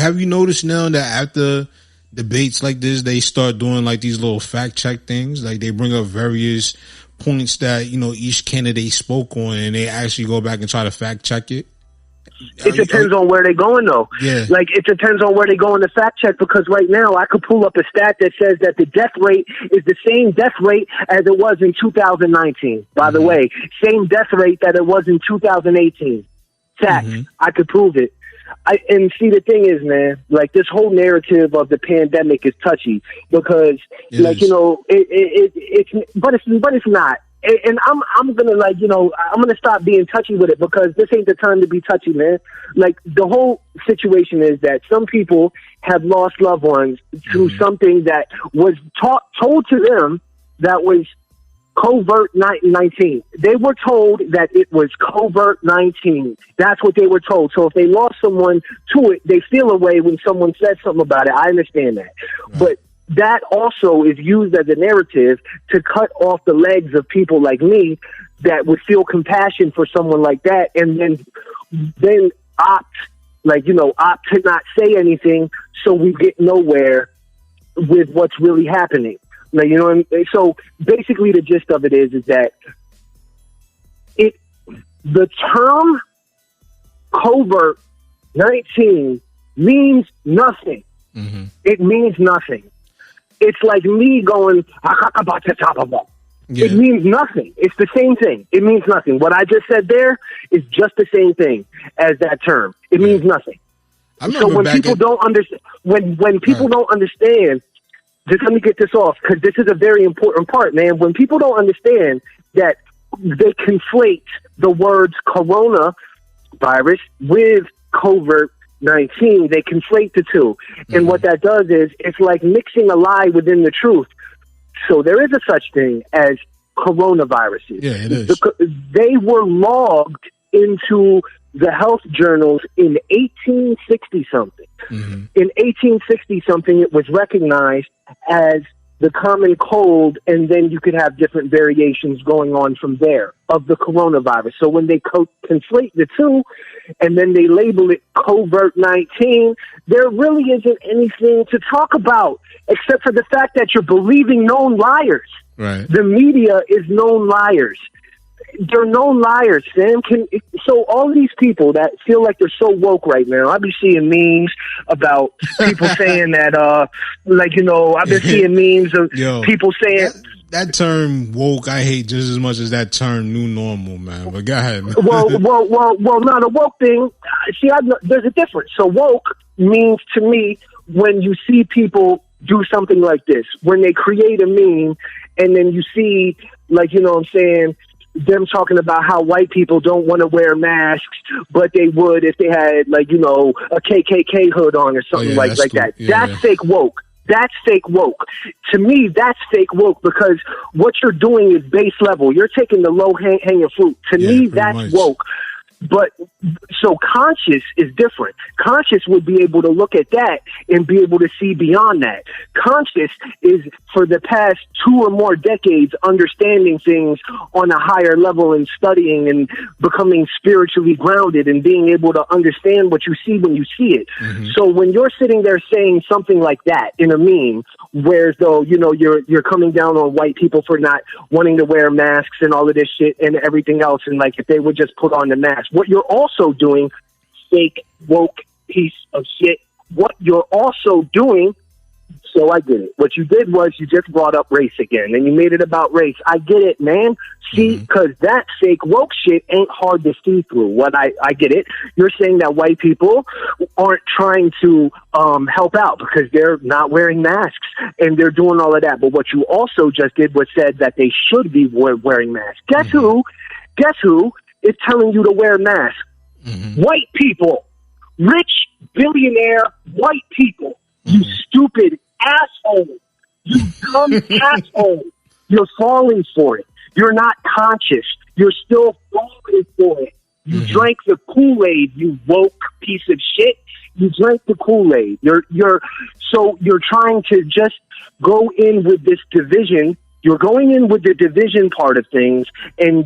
Have you noticed now that after debates like this, they start doing these little fact check things? They bring up various points that, each candidate spoke on, and they actually go back and try to fact check it. It depends on where they're going, though. Yeah. It depends on where they go in the fact check, because right now I could pull up a stat that says that the death rate is the same death rate as it was in 2019. By the way, same death rate that it was in 2018. Fact. I could prove it. And see, the thing is, man, this whole narrative of the pandemic is touchy because, but it's not. and I'm gonna like, you know, I'm gonna stop being touchy with it because this ain't the time to be touchy, man. Like the whole situation is that some people have lost loved ones through something that was told to them that was covert 19. They were told that it was covert 19. That's what they were told. So if they lost someone to it, they feel a way when someone says something about it. I understand that. Right. But that also is used as a narrative to cut off the legs of people like me that would feel compassion for someone like that and then opt to not say anything so we get nowhere with what's really happening. Like, you know, and so basically the gist of it is that the term covert 19 means nothing. Mm-hmm. It means nothing. It's like me going, it means nothing. It's the same thing. It means nothing. What I just said there is just the same thing as that term. It means nothing. So when people don't understand, when people don't understand, just let me get this off because this is a very important part, man. When people don't understand that they conflate the words coronavirus with covert 19, they conflate the two. And what that does is it's like mixing a lie within the truth. So there is a such thing as coronaviruses. Yeah, it is. They were logged into the health journals in 1860-something. Mm-hmm. In 1860-something, it was recognized as the common cold, and then you could have different variations going on from there of the coronavirus. So when they conflate the two, and then they label it covert 19, there really isn't anything to talk about except for the fact that you're believing known liars. Right. The media is known liars. They're known liars, Sam. So all these people that feel like they're so woke right now, I've been seeing memes about people saying that, like, you know, I've been seeing memes of people saying... That term woke, I hate just as much as that term new normal, man. But go ahead. Well, not a woke thing. See, there's a difference. So woke means to me when you see people do something like this, when they create a meme and then you see, like, you know what I'm saying, them talking about how white people don't want to wear masks, but they would if they had, like, you know, a KKK hood on or something like that. Yeah, that's fake woke. That's fake woke. To me, that's fake woke because what you're doing is base level. You're taking the low hanging fruit. To me, that's woke. But so conscious is different. Conscious would be able to look at that and be able to see beyond that. Conscious is for the past 2 or more decades understanding things on a higher level and studying and becoming spiritually grounded and being able to understand what you see when you see it. Mm-hmm. So when you're sitting there saying something like that in a meme, whereas though, you know, you're coming down on white people for not wanting to wear masks and all of this shit and everything else, and like if they would just put on the mask. What you're also doing, fake woke piece of shit, what you're also doing, so I get it. What you did was you just brought up race again, and you made it about race. I get it, man. See, because that fake woke shit ain't hard to see through. What I get it. You're saying that white people aren't trying to help out because they're not wearing masks and they're doing all of that. But what you also just did was said that they should be wearing masks. Guess who is telling you to wear masks? White people. Rich, billionaire, white people. You stupid asshole. You dumb asshole. You're falling for it. You're not conscious. You're still falling for it. You drank the Kool-Aid, you woke piece of shit. You drank the Kool-Aid. You're trying to just go in with this division. You're going in with the division part of things and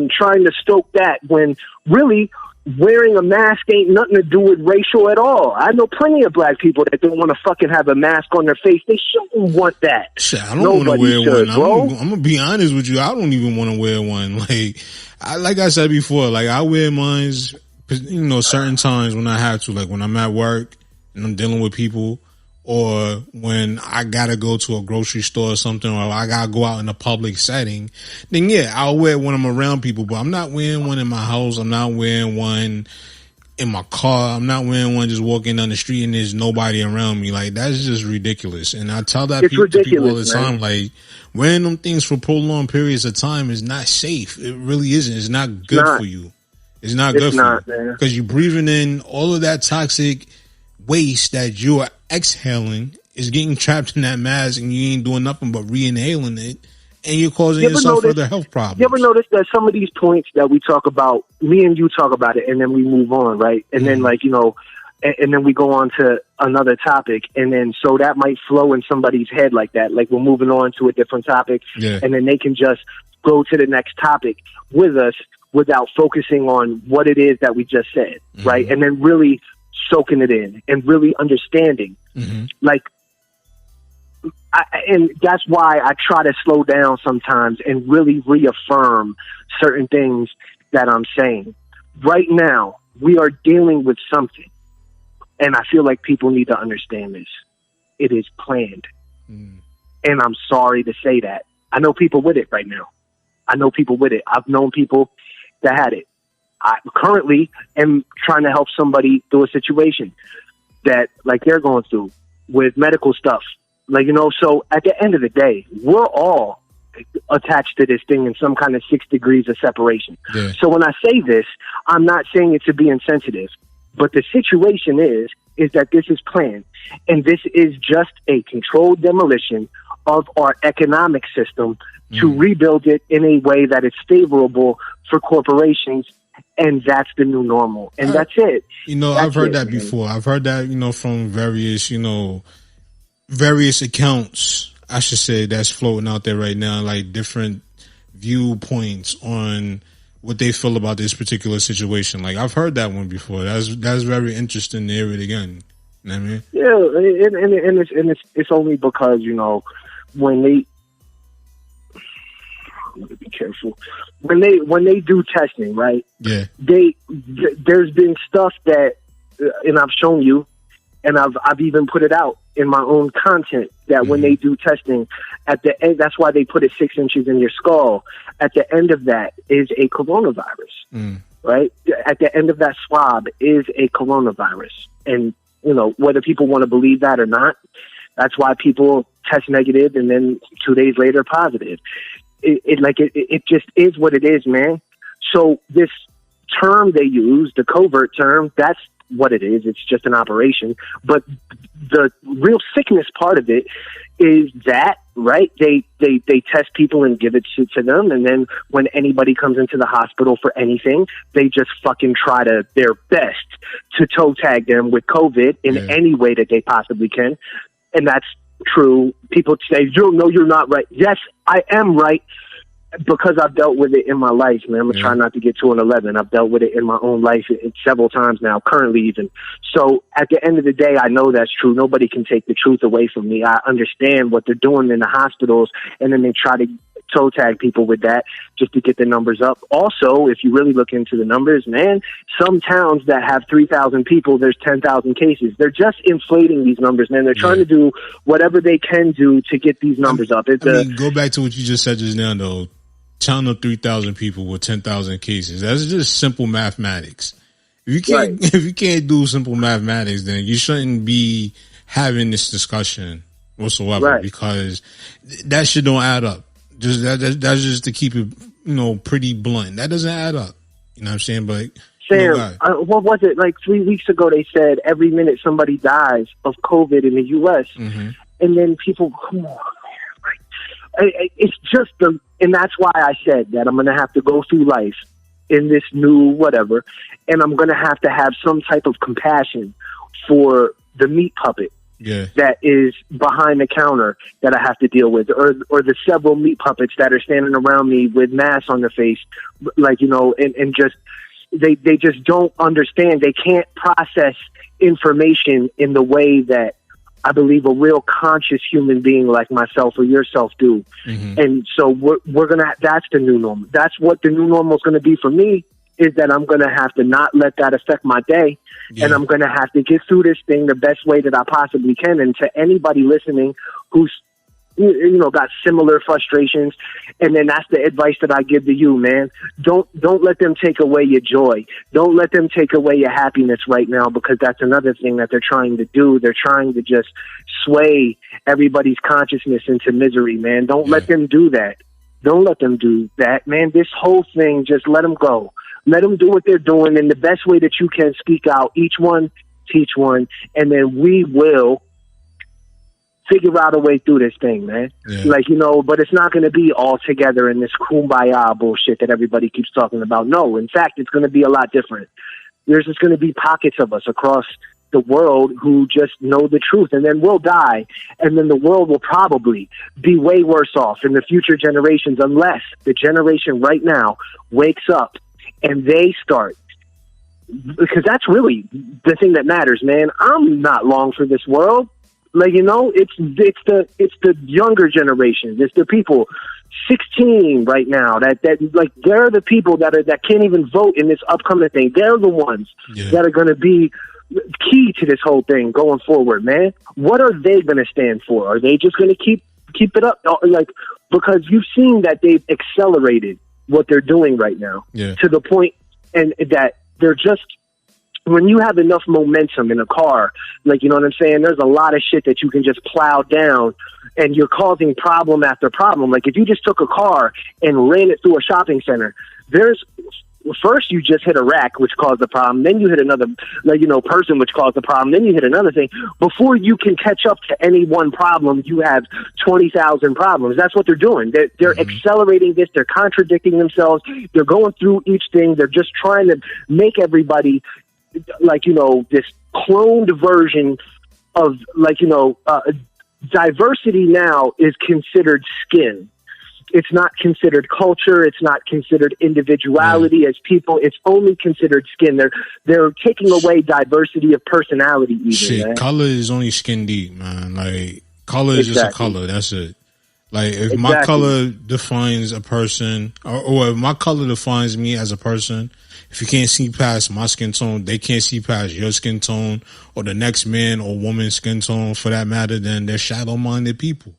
trying to stoke that when really wearing a mask ain't nothing to do with racial at all. I know plenty of black people that don't want to fucking have a mask on their face. They shouldn't want that. Shit, I don't want to wear one. I'm gonna be honest with you. I don't even want to wear one. Like I said before, like I wear mine, you know, certain times when I have to, like when I'm at work and I'm dealing with people, or when I gotta go to a grocery store or something, or I gotta go out in a public setting, then yeah, I'll wear it when I'm around people, but I'm not wearing one in my house. I'm not wearing one in my car. I'm not wearing one just walking down the street and there's nobody around me. Like, that's just ridiculous. And I tell that to people all the time, like, wearing them things for prolonged periods of time is not safe. It really isn't. It's not good for you. It's not good for you. Because you're breathing in all of that toxic waste that you are exhaling is getting trapped in that mask, and you ain't doing nothing but re-inhaling it, and you're causing yourself further health problems. You ever notice that some of these points that we talk about, me and you talk about it, and then we move on, right? And then, like, you know, and then we go on to another topic, and then so that might flow in somebody's head like that, like we're moving on to a different topic, and then they can just go to the next topic with us without focusing on what it is that we just said, right? And then really soaking it in and really understanding. Like, and that's why I try to slow down sometimes and really reaffirm certain things that I'm saying. Right now, we are dealing with something, and I feel like people need to understand this. It is planned. And I'm sorry to say that. I know people with it right now. I know people with it. I've known people that had it. I currently am trying to help somebody through a situation that, like, they're going through with medical stuff. Like, you know, so at the end of the day, we're all attached to this thing in some kind of 6 degrees of separation. So when I say this, I'm not saying it to be insensitive, but the situation is that this is planned, and this is just a controlled demolition of our economic system to rebuild it in a way that is favorable for corporations, and that's the new normal, and that's it. You know, I've heard that before. I've heard that, you know, from various, you know, various accounts, I should say, that's floating out there right now, like different viewpoints on what they feel about this particular situation. Like, I've heard that one before. That's very interesting to hear it again. You know what I mean? Yeah, and it's only because, you know, when they, I'm gonna be careful, when they do testing, right? Yeah. There's been stuff that, and I've shown you, and I've even put it out in my own content, that when they do testing, at the end, that's why they put it 6 inches in your skull. At the end of that is a coronavirus, right? At the end of that swab is a coronavirus. And, you know, whether people want to believe that or not, that's why people test negative and then 2 days later positive. It just is what it is, man. So this term they use, the covert term, that's what it is. It's just an operation. But the real sickness part of it is that, right? They test people and give it to them, and then when anybody comes into the hospital for anything, they just fucking try their best to toe tag them with COVID in any way that they possibly can. And that's true. People say, no, you're not right. Yes, I am right, because I've dealt with it in my life, man. I'm going to try not to get to an 11. I've dealt with it in my own life several times now, currently even. So at the end of the day, I know that's true. Nobody can take the truth away from me. I understand what they're doing in the hospitals, and then they try to toe tag people with that just to get the numbers up. Also, if you really look into the numbers, man, some towns that have 3,000 people, there's 10,000 cases. They're just inflating these numbers, man. They're trying to do whatever they can do to get these numbers up. Go back to what you just said just now, though. Town of 3,000 people with 10,000 cases. That's just simple mathematics. If you can't do simple mathematics, then you shouldn't be having this discussion whatsoever, because that shit don't add up. Just that's just to keep it, you know, pretty blunt. That doesn't add up. You know what I'm saying? But Sam, what was it? Like 3 weeks ago, they said every minute somebody dies of COVID in the U.S. And then people, come on, man. It's just and that's why I said that I'm going to have to go through life in this new whatever, and I'm going to have some type of compassion for the meat puppet that is behind the counter that I have to deal with, or the several meat puppets that are standing around me with masks on their face, like, you know, and just they just don't understand. They can't process information in the way that I believe a real conscious human being like myself or yourself do. And so we're going to, that's the new normal. That's what the new normal is going to be for me, is that I'm going to have to not let that affect my day. And I'm going to have to get through this thing the best way that I possibly can. And to anybody listening who's got similar frustrations. And then that's the advice that I give to you, man. Don't let them take away your joy. Don't let them take away your happiness right now, because that's another thing that they're trying to do. They're trying to just sway everybody's consciousness into misery, man. Don't let them do that. Don't let them do that, man. This whole thing, just let them go. Let them do what they're doing in the best way that you can. Speak out. Each one, teach one. And then we will figure out a way through this thing, man. Yeah. But it's not going to be all together in this kumbaya bullshit that everybody keeps talking about. No, in fact, it's going to be a lot different. There's just going to be pockets of us across the world who just know the truth, and then we'll die, and then the world will probably be way worse off in the future generations, unless the generation right now wakes up and they start, because that's really the thing that matters, man. I'm not long for this world. It's the younger generation. It's the people 16 right now that they're the people that can't even vote in this upcoming thing. They're the ones that are going to be key to this whole thing going forward, man. What are they going to stand for? Are they just going to keep it up? Because you've seen that they've accelerated what they're doing right now to the point, and that they're just, when you have enough momentum in a car, you know what I'm saying? There's a lot of shit that you can just plow down, and you're causing problem after problem. If you just took a car and ran it through a shopping center, first you just hit a rack, which caused the problem. Then you hit another, person, which caused the problem. Then you hit another thing. Before you can catch up to any one problem, you have 20,000 problems. That's what they're doing. They're accelerating this. They're contradicting themselves. They're going through each thing. They're just trying to make everybody this cloned version of diversity now is considered skin. It's not considered culture. It's not considered individuality as people. It's only considered skin. They're taking away diversity of personality. Even, shit, man. Color is only skin deep, man. Color is just a color. That's it. If my color defines a person, or if my color defines me as a person, if you can't see past my skin tone, they can't see past your skin tone, or the next man or woman's skin tone, for that matter, then they're shadow-minded people.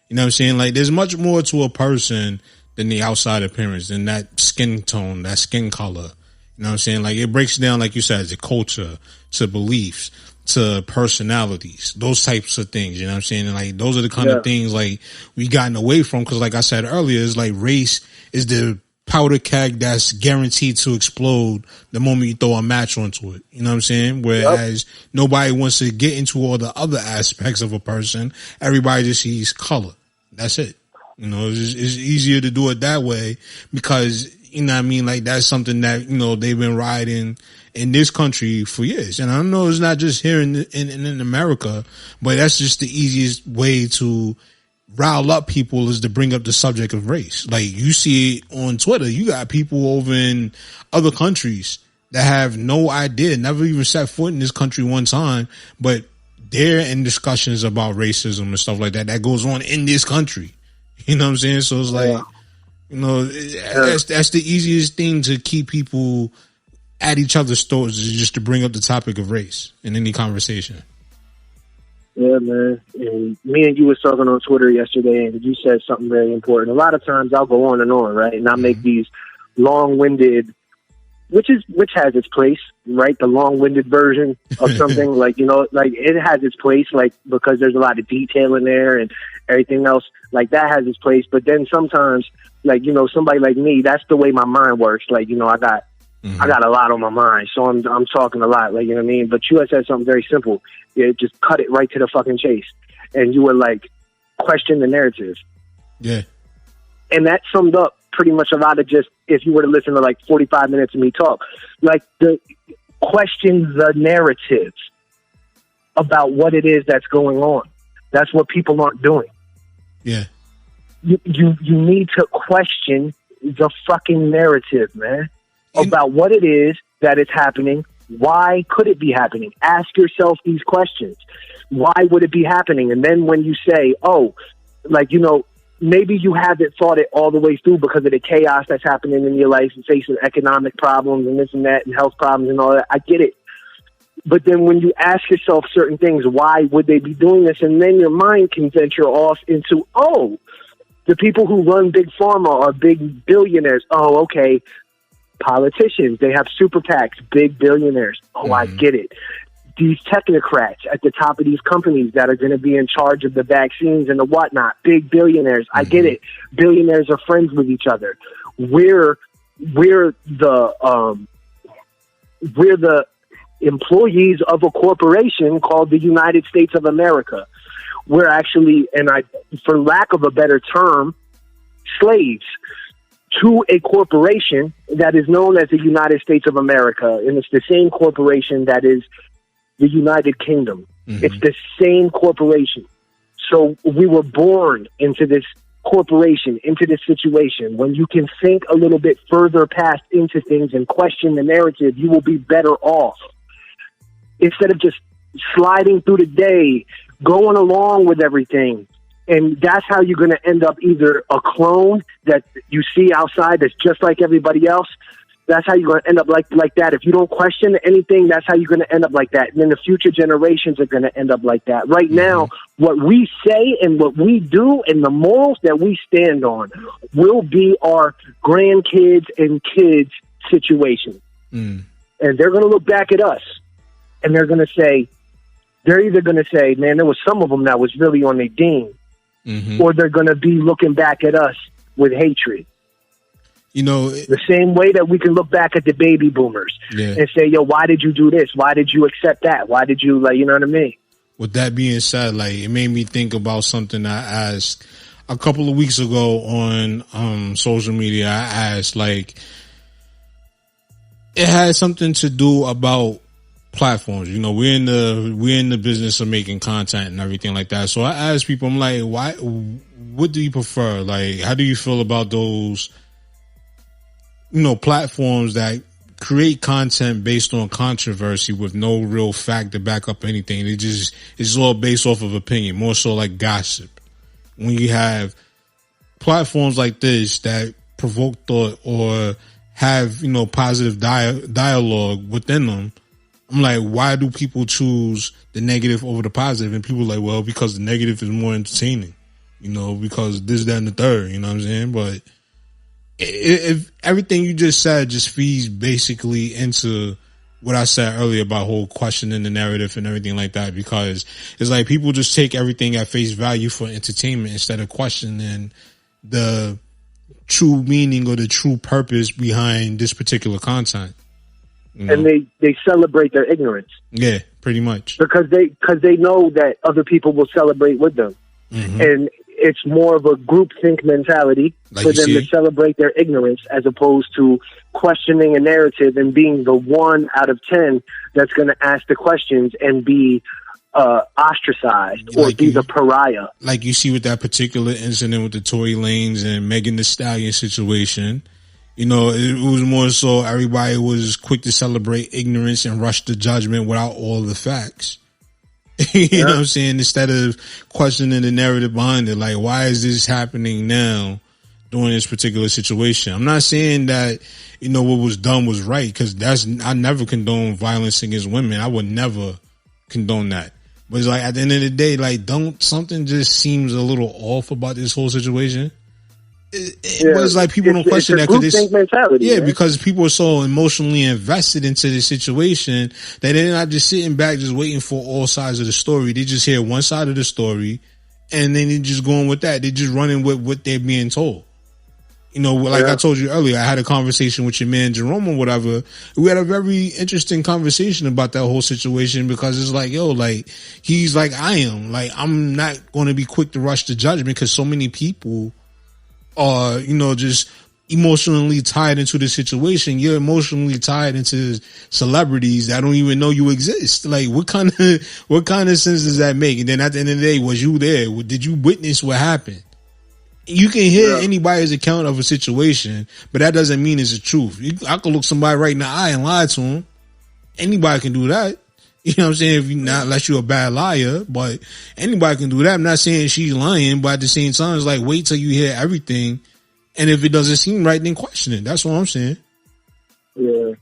You know what I'm saying? There's much more to a person than the outside appearance, than that skin tone, that skin color. You know what I'm saying? It breaks down, like you said, to culture, to beliefs, to personalities, those types of things. You know what I'm saying? And those are the kind of things we gotten away from, because like I said earlier, it's race is the powder keg that's guaranteed to explode the moment you throw a match onto it. You know what I'm saying? Whereas nobody wants to get into all the other aspects of a person. Everybody just sees color. That's it. It's easier to do it that way, because, you know what I mean? That's something that, they've been riding in this country for years. And I know it's not just here in America, but that's just the easiest way to rile up people, is to bring up the subject of race. You see it on Twitter. You got people over in other countries that have no idea, never even set foot in this country one time, but they're in discussions about racism and stuff like that goes on in this country. You know what I'm saying? So it's that's the easiest thing to keep people at each other's throats, is just to bring up the topic of race in any conversation. Yeah, man. And me and you was talking on Twitter yesterday, and you said something very important. A lot of times I'll go on and on, right? And I'll make these long-winded, which has its place, right? The long-winded version of something, it has its place, because there's a lot of detail in there and everything else, that has its place. But then sometimes, somebody like me, that's the way my mind works. I got a lot on my mind, so I'm talking a lot, you know what I mean? But you had said something very simple. You just cut it right to the fucking chase. And you were question the narrative. Yeah. And that summed up pretty much a lot of just, if you were to listen to 45 minutes of me talk, the question the narrative about what it is that's going on. That's what people aren't doing. Yeah. You need to question the fucking narrative, man, about what it is that is happening. Why could it be happening? Ask yourself these questions. Why would it be happening? And then when you say, maybe you haven't thought it all the way through because of the chaos that's happening in your life and facing economic problems and this and that and health problems and all that. I get it. But then when you ask yourself certain things, why would they be doing this? And then your mind can venture off into, oh, the people who run Big Pharma are big billionaires. Oh, okay. Politicians, they have super PACs, big billionaires. Oh, I get it. These technocrats at the top of these companies that are going to be in charge of the vaccines and the whatnot, big billionaires. I get it. Billionaires are friends with each other. We're the employees of a corporation called the United States of America. We're actually, for lack of a better term, slaves to a corporation that is known as the United States of America. And it's the same corporation that is the United Kingdom. It's the same corporation. So we were born into this corporation, into this situation. When you can think a little bit further past into things and question the narrative, you will be better off. Instead of just sliding through the day, going along with everything. And that's how you're going to end up either a clone that you see outside that's just like everybody else. That's how you're going to end up like that. If you don't question anything, that's how you're going to end up like that. And then the future generations are going to end up like that. Right now, what we say and what we do and the morals that we stand on will be our grandkids and kids' situation. And they're going to look back at us and they're going to say, they're either going to say, man, there was some of them that was really on their ding. Or they're going to be looking back at us with hatred. You know, the same way that we can look back at the baby boomers and say, yo, why did you do this? Why did you accept that? Why did you, you know what I mean? With that being said, it made me think about something I asked a couple of weeks ago on social media. I asked, it had something to do about platforms. You know, we're in the business of making content and everything like that. So I asked people, I'm like, what do you prefer? How do you feel about those, platforms that create content based on controversy with no real fact to back up anything? It's all based off of opinion, more so like gossip. When you have platforms like this that provoke thought or have, positive dialogue within them, I'm like, why do people choose the negative over the positive? And people are like, well, because the negative is more entertaining, because this, that, and the third, you know what I'm saying? But if everything you just said just feeds basically into what I said earlier about whole questioning the narrative and everything like that, because it's like people just take everything at face value for entertainment instead of questioning the true meaning or the true purpose behind this particular content. And they celebrate their ignorance. Yeah, pretty much. Because they know that other people will celebrate with them. And it's more of a groupthink mentality for them to celebrate their ignorance as opposed to questioning a narrative and being the 1 out of 10 that's going to ask the questions and be ostracized or be the pariah. Like you see with that particular incident with the Tory Lanez and Megan Thee Stallion situation. It was more so everybody was quick to celebrate ignorance and rush to judgment without all the facts. You know what I'm saying? Instead of questioning the narrative behind it, like, why is this happening now during this particular situation? I'm not saying that, what was done was right, because I never condone violence against women. I would never condone that. But it's like, at the end of the day, don't something just seems a little off about this whole situation? It was like people don't question that because people are so emotionally invested into the situation that they're not just sitting back just waiting for all sides of the story. They just hear one side of the story and then they're just going with that. They're just running with what they're being told. I told you earlier, I had a conversation with your man Jerome or whatever. We had a very interesting conversation about that whole situation, because it's like, he's like I am. I'm not going to be quick to rush to judgment because so many people are, just emotionally tied into the situation. You're emotionally tied into celebrities that don't even know you exist. What kind of sense does that make? And then at the end of the day, was you there? Did you witness what happened? You can hear anybody's account of a situation, but that doesn't mean it's the truth. I could look somebody right in the eye and lie to them. Anybody can do that. You know what I'm saying? If you're not, unless you're a bad liar, but anybody can do that. I'm not saying she's lying, but at the same time, it's like, wait till you hear everything. And if it doesn't seem right, then question it. That's what I'm saying. Yeah.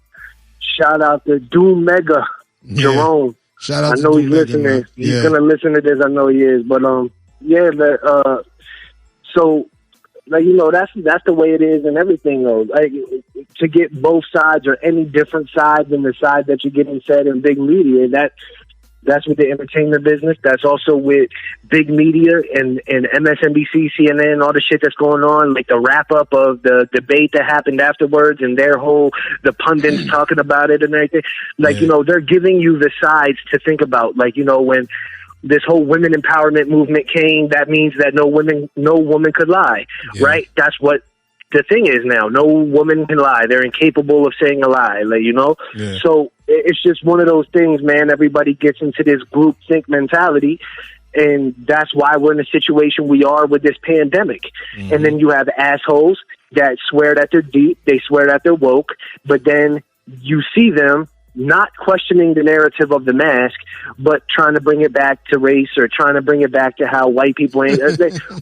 Shout out to Doom Mega. Jerome. Shout out I to know he's Dominican, listening. man. He's gonna listen to this. I know he is. But so like, you know, that's the way it is and everything though. Like, to get both sides or any different side than the side that you're getting fed in big media, that's with the entertainment business. That's also with big media and MSNBC, CNN, all the shit that's going on, like the wrap up of the debate that happened afterwards and the pundits talking about it and everything. Like, you know, they're giving you the sides to think about. Like, you know, when this whole women empowerment movement came, that means that no woman could lie, right? That's what the thing is now. No woman can lie. They're incapable of saying a lie, like, you know? Yeah. So it's just one of those things, man. Everybody gets into this group think mentality, and that's why we're in the situation we are with this pandemic. Mm-hmm. And then you have assholes that swear that they're deep, they swear that they're woke, but then you see them not questioning the narrative of the mask, but trying to bring it back to race or trying to bring it back to how white people ain't.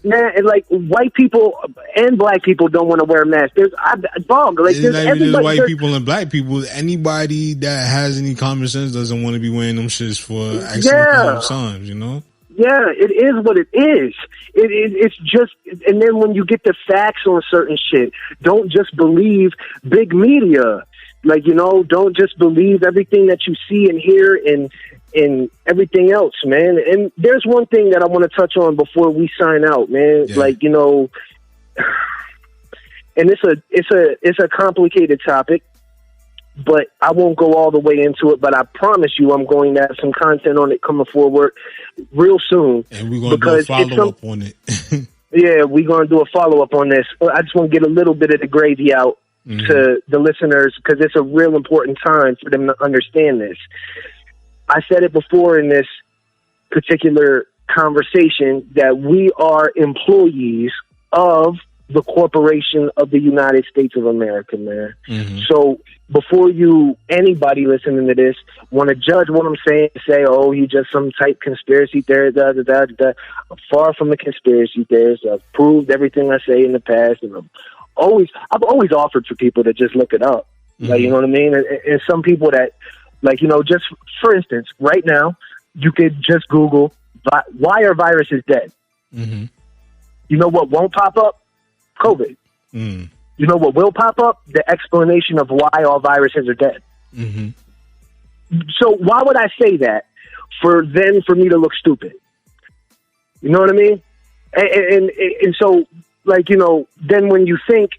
Man, like, white people and black people don't want to wear masks. There's just white people and black people. Anybody that has any common sense doesn't want to be wearing them shits for actual times, you know? Yeah, it is what it is. It's just, and then when you get the facts on certain shit, don't just believe big media. Like, you know, don't just believe everything that you see and hear and everything else, man. And there's one thing that I want to touch on before we sign out, man. Yeah. Like, you know, and it's a complicated topic, but I won't go all the way into it. But I promise you, I'm going to have some content on it coming forward real soon. And we're going to do a follow up on it. Yeah, we're going to do a follow up on this. I just want to get a little bit of the gravy out to the listeners, because it's a real important time for them to understand this. I said it before in this particular conversation that we are employees of the corporation of the United States of America, man. Mm-hmm. So before anybody listening to this, want to judge what I'm saying, say, oh, he just some type conspiracy theorist, I'm far from a conspiracy theorist. I've proved everything I say in the past, and I've always offered for people to just look it up. Mm-hmm. Like, you know what I mean? And some people that, like, you know, just for instance, right now, you could just Google, why are viruses dead? Mm-hmm. You know what won't pop up? COVID. Mm. You know what will pop up? The explanation of why all viruses are dead. Mm-hmm. So why would I say that for me to look stupid? You know what I mean? And so, like, you know, then when you think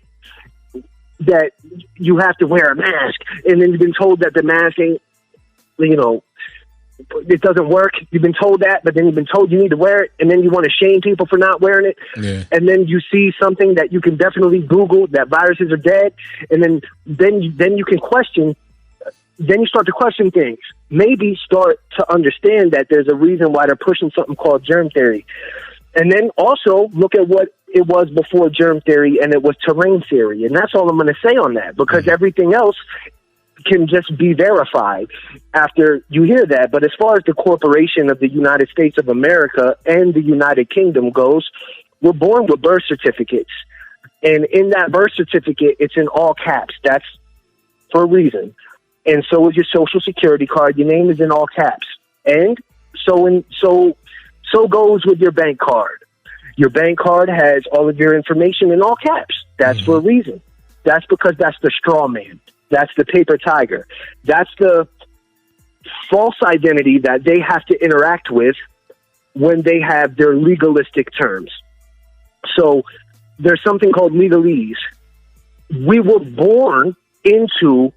that you have to wear a mask, and then you've been told that the mask ain't, you know, it doesn't work. You've been told that, but then you've been told you need to wear it, and then you want to shame people for not wearing it. Yeah. And then you see something that you can definitely Google, that viruses are dead, and then you can question. Then you start to question things. Maybe start to understand that there's a reason why they're pushing something called germ theory. And then also look at what it was before germ theory, and it was terrain theory. And that's all I'm going to say on that, because everything else can just be verified after you hear that. But as far as the corporation of the United States of America and the United Kingdom goes, we're born with birth certificates. And in that birth certificate, it's in all caps. That's for a reason. And so is your social security card. Your name is in all caps. And so goes with your bank card. Your bank card has all of your information in all caps. That's for a reason. That's because that's the straw man. That's the paper tiger. That's the false identity that they have to interact with when they have their legalistic terms. So there's something called legalese. We were born into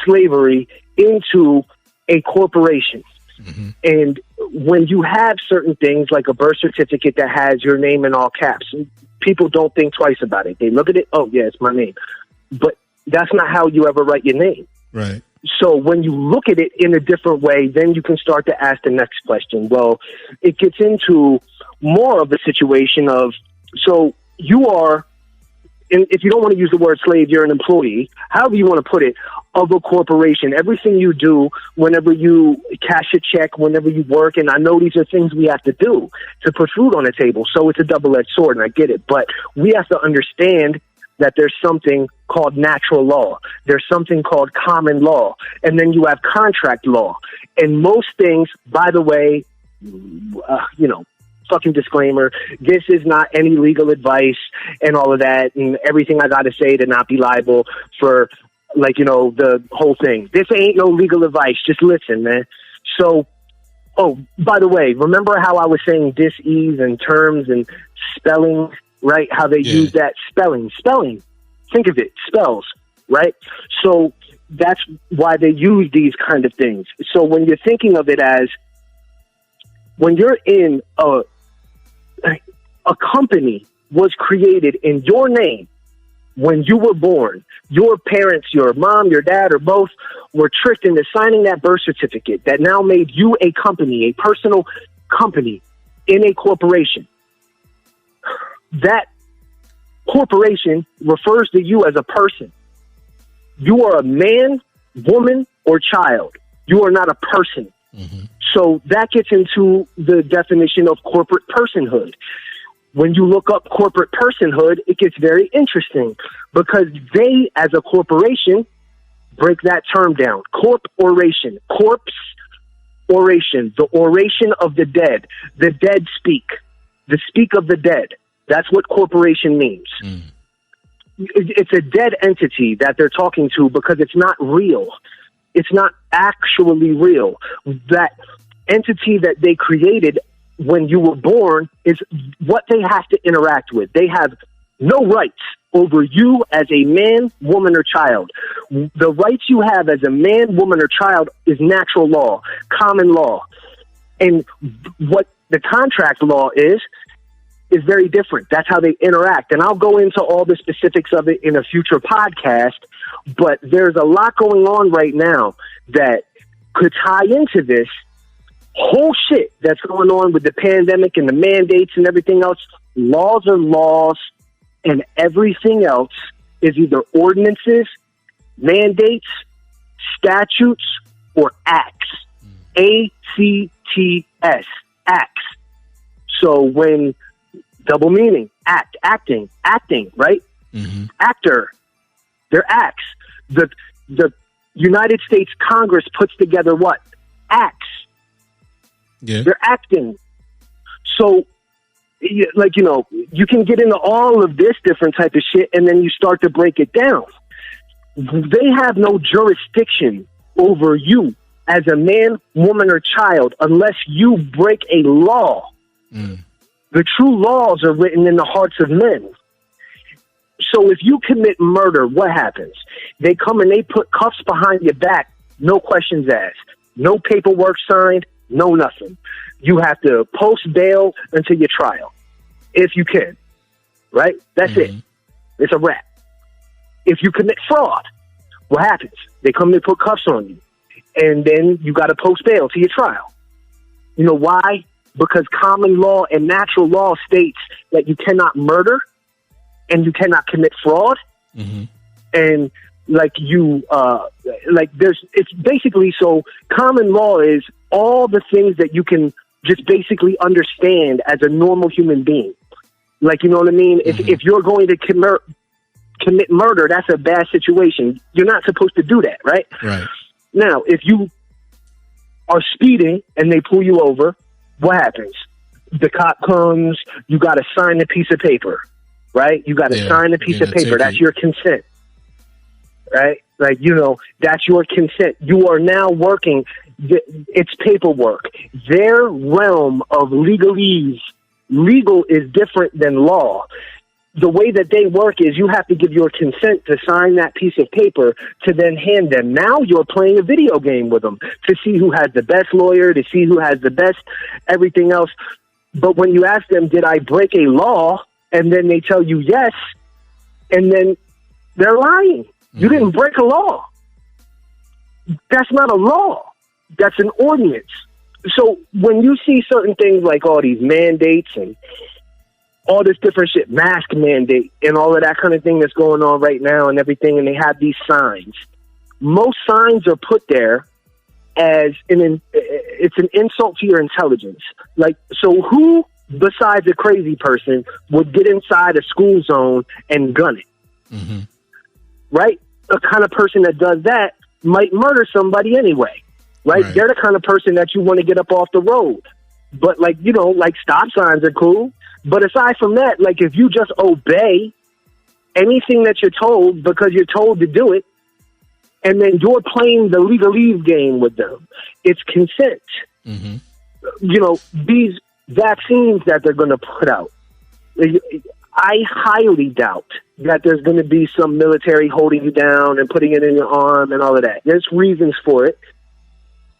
slavery, into a corporation. Mm-hmm. And when you have certain things like a birth certificate that has your name in all caps, people don't think twice about it. They look at it, oh, yeah, it's my name. But that's not how you ever write your name. Right. So when you look at it in a different way, then you can start to ask the next question. Well, it gets into more of a situation of, so you are, and if you don't want to use the word slave, you're an employee, however you want to put it, of a corporation. Everything you do, whenever you cash a check, whenever you work, and I know these are things we have to do to put food on the table, so it's a double-edged sword, and I get it, but we have to understand that there's something called natural law. There's something called common law. And then you have contract law. And most things, by the way, fucking disclaimer, this is not any legal advice and all of that and everything I got to say to not be liable for, the whole thing. This ain't no legal advice. Just listen, man. So, by the way, remember how I was saying dis-ease and terms and spelling, right? How they use that spelling. Think of it, spells, right? So that's why they use these kind of things. So when you're thinking of it as, when you're in a company was created in your name when you were born, your parents, your mom, your dad, or both were tricked into signing that birth certificate that now made you a company, a personal company in a corporation. That corporation refers to you as a person. You are a man, woman, or child. You are not a person. Mm-hmm. So that gets into the definition of corporate personhood. When you look up corporate personhood, it gets very interesting because they, as a corporation, break that term down. Corporation, corpse oration, the oration of the dead. The dead speak, the speak of the dead. That's what corporation means. Mm. It's a dead entity that they're talking to because it's not real. It's not actually real. That entity that they created when you were born is what they have to interact with. They have no rights over you as a man, woman, or child. The rights you have as a man, woman, or child is natural law, common law. And what the contract law is very different. That's how they interact. And I'll go into all the specifics of it in a future podcast, but there's a lot going on right now that could tie into this whole shit that's going on with the pandemic and the mandates and everything else. Laws are laws, and everything else is either ordinances, mandates, statutes, or acts. A-C-T-S, acts. So when double meaning, acting, right? Mm-hmm. Actor, they're acts. The United States Congress puts together what? Acts. Yeah. They're acting. So, you can get into all of this different type of shit, and then you start to break it down. They have no jurisdiction over you as a man, woman, or child unless you break a law. Mm. The true laws are written in the hearts of men. So if you commit murder, what happens? They come and they put cuffs behind your back, no questions asked, no paperwork signed, no nothing. You have to post bail until your trial, if you can, right? That's it. It's a wrap. If you commit fraud, what happens? They come and put cuffs on you, and then you got to post bail to your trial. You know why? Because common law and natural law states that you cannot murder and you cannot commit fraud. Mm-hmm. And it's basically, so common law is all the things that you can just basically understand as a normal human being. You know what I mean? Mm-hmm. If you're going to commit murder, that's a bad situation. You're not supposed to do that, right? Right. Now, if you are speeding and they pull you over, what happens? The cop comes, you got to sign a piece of paper, right? You got to sign a piece of paper. That's your consent, right? That's your consent. You are now working. It's paperwork. Their realm of legalese, legal is different than law. The way that they work is you have to give your consent to sign that piece of paper to then hand them. Now you're playing a video game with them to see who has the best lawyer, to see who has the best everything else. But when you ask them, did I break a law? And then they tell you yes, and then they're lying. You didn't break a law. That's not a law. That's an ordinance. So when you see certain things like all these mandates and all this different shit, mask mandate and all of that kind of thing that's going on right now and everything, and they have these signs. Most signs are put there as it's an insult to your intelligence. So who besides a crazy person would get inside a school zone and gun it? Mm-hmm. Right? The kind of person that does that might murder somebody anyway. Right? They're the kind of person that you want to get up off the road. But, like, you know, like, stop signs are cool. But aside from that, like, if you just obey anything that you're told because you're told to do it, and then you're playing the legalese game with them, it's consent. Mm-hmm. You know, these vaccines that they're going to put out, I highly doubt that there's going to be some military holding you down and putting it in your arm and all of that. There's reasons for it.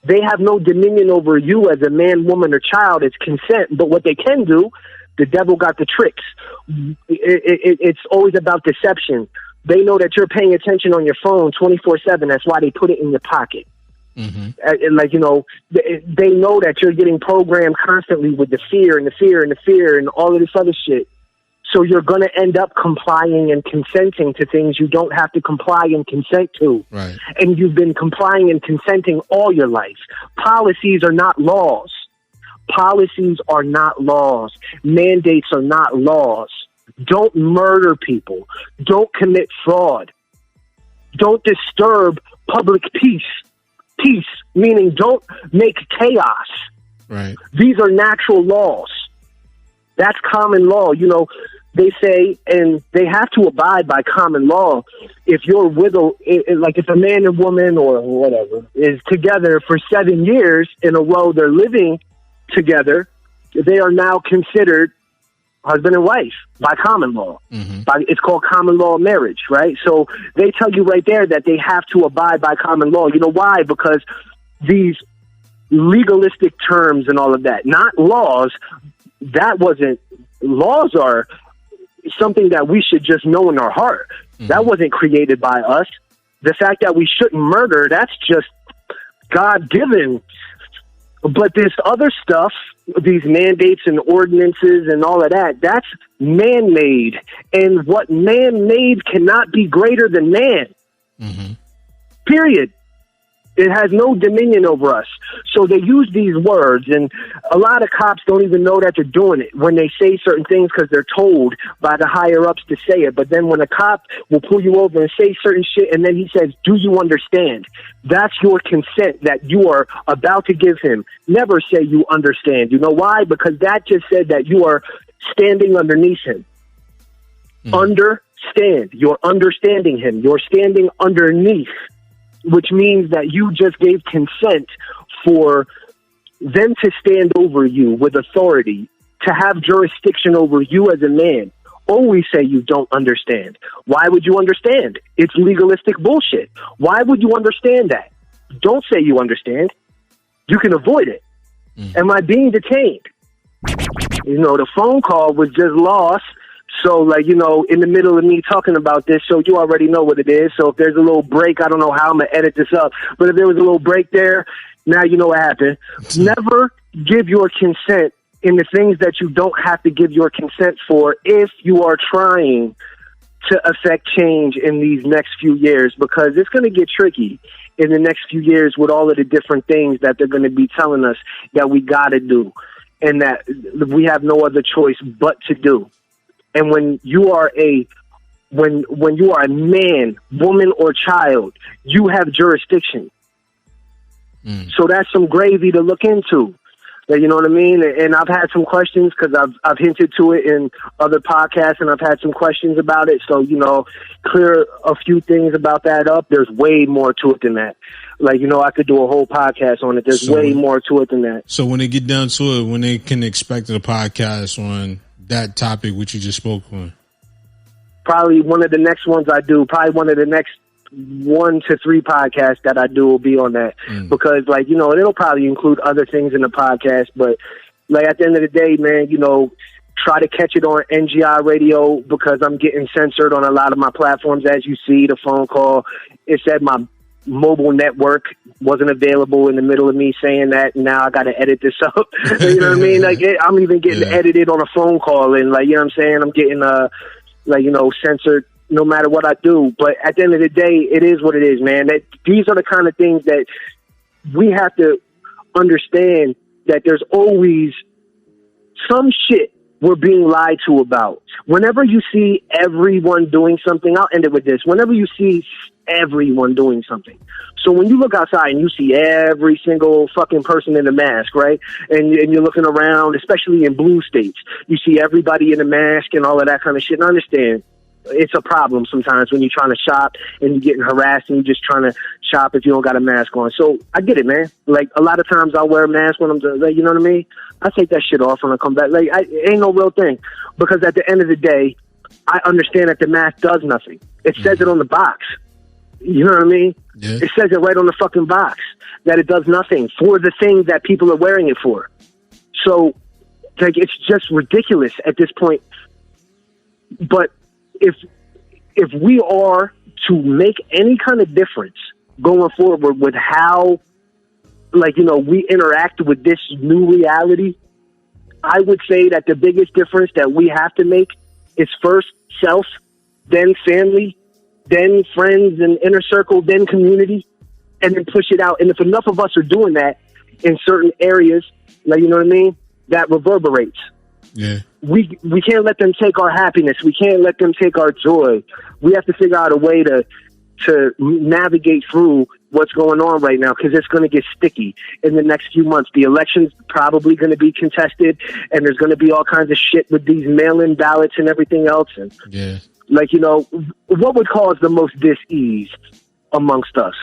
They have no dominion over you as a man, woman, or child. It's consent. But what they can do, the devil got the tricks. It's always about deception. They know that you're paying attention on your phone 24/7. That's why they put it in your pocket. Mm-hmm. And, like, you know, they know that you're getting programmed constantly with the fear and the fear and the fear and all of this other shit. So you're going to end up complying and consenting to things you don't have to comply and consent to. Right. And you've been complying and consenting all your life. Policies are not laws. Policies are not laws. Mandates are not laws. Don't murder people. Don't commit fraud. Don't disturb public peace. Peace, meaning don't make chaos. Right. These are natural laws. That's common law. You know, they say, and they have to abide by common law. If you're with like if a man and woman or whatever is together for 7 years in a row, they're living together, they are now considered husband and wife by common law. Mm-hmm. It's called common law marriage, right? So they tell you right there that they have to abide by common law. You know why? Because these legalistic terms and all of that, not laws, laws are something that we should just know in our heart. Mm-hmm. That wasn't created by us. The fact that we shouldn't murder, that's just God-given. But this other stuff, these mandates and ordinances and all of that, that's man-made. And what man-made cannot be greater than man. Mm-hmm. Period. It has no dominion over us. So they use these words, and a lot of cops don't even know that they're doing it when they say certain things because they're told by the higher-ups to say it. But then when a cop will pull you over and say certain shit, and then he says, do you understand? That's your consent that you are about to give him. Never say you understand. You know why? Because that just said that you are standing underneath him. Mm. Understand. You're understanding him. You're standing underneath, which means that you just gave consent for them to stand over you with authority, to have jurisdiction over you as a man. Always say you don't understand. Why would you understand? It's legalistic bullshit. Why would you understand that? Don't say you understand. You can avoid it. Am I being detained? You know, the phone call was just lost. So, like, you know, in the middle of me talking about this, so you already know what it is. So if there's a little break, I don't know how I'm going to edit this up. But if there was a little break there, now you know what happened. Never give your consent in the things that you don't have to give your consent for if you are trying to affect change in these next few years, because it's going to get tricky in the next few years with all of the different things that they're going to be telling us that we got to do and that we have no other choice but to do. And when you are a man, woman, or child, you have jurisdiction. So that's some gravy to look into. You know what I mean? And I've had some questions because I've hinted to it in other podcasts, and I've had some questions about it. So, you know, clear a few things about that up. There's way more to it than that. Like, you know, I could do a whole podcast on it. There's way more to it than that. So when they get down to it, when they can expect a podcast on that topic which you just spoke on? Probably one of the next ones I do. Probably one of the next 1 to 3 podcasts that I do will be on that. Because, like, you know, it'll probably include other things in the podcast. But, like, at the end of the day, man, you know, try to catch it on NGI Radio because I'm getting censored on a lot of my platforms. As you see, the phone call, it said my mobile network wasn't available in the middle of me saying that. And now I got to edit this up. You know what I mean? Like, I'm even getting edited on a phone call, and, like, you know what I'm saying? I'm getting, like, you know, censored no matter what I do. But at the end of the day, it is what it is, man. These are the kind of things that we have to understand, that there's always some shit we're being lied to about. Whenever you see everyone doing something, I'll end it with this. Whenever you see everyone doing something. So when you look outside and you see every single fucking person in a mask, right? And you're looking around, especially in blue states, you see everybody in a mask and all of that kind of shit. And I understand it's a problem sometimes when you're trying to shop and you're getting harassed and you're just trying to shop if you don't got a mask on. So I get it, man. Like, a lot of times I'll wear a mask when I'm, like, you know what I mean? I take that shit off when I come back. Like, it ain't no real thing. Because at the end of the day, I understand that the mask does nothing. It says it on the box. You know what I mean? Yeah. It says it right on the fucking box that it does nothing for the thing that people are wearing it for. So, like, it's just ridiculous at this point. But if we are to make any kind of difference going forward with how, like, you know, we interact with this new reality, I would say that the biggest difference that we have to make is first self, then family, then friends and inner circle, then community, and then push it out. And if enough of us are doing that in certain areas, like, you know what I mean, that reverberates. Yeah. We can't let them take our happiness. We can't let them take our joy. We have to figure out a way to navigate through what's going on right now, because it's going to get sticky in the next few months. The election's probably going to be contested, and there's going to be all kinds of shit with these mail-in ballots and everything else. And yeah, like, you know, what would cause the most dis-ease amongst us?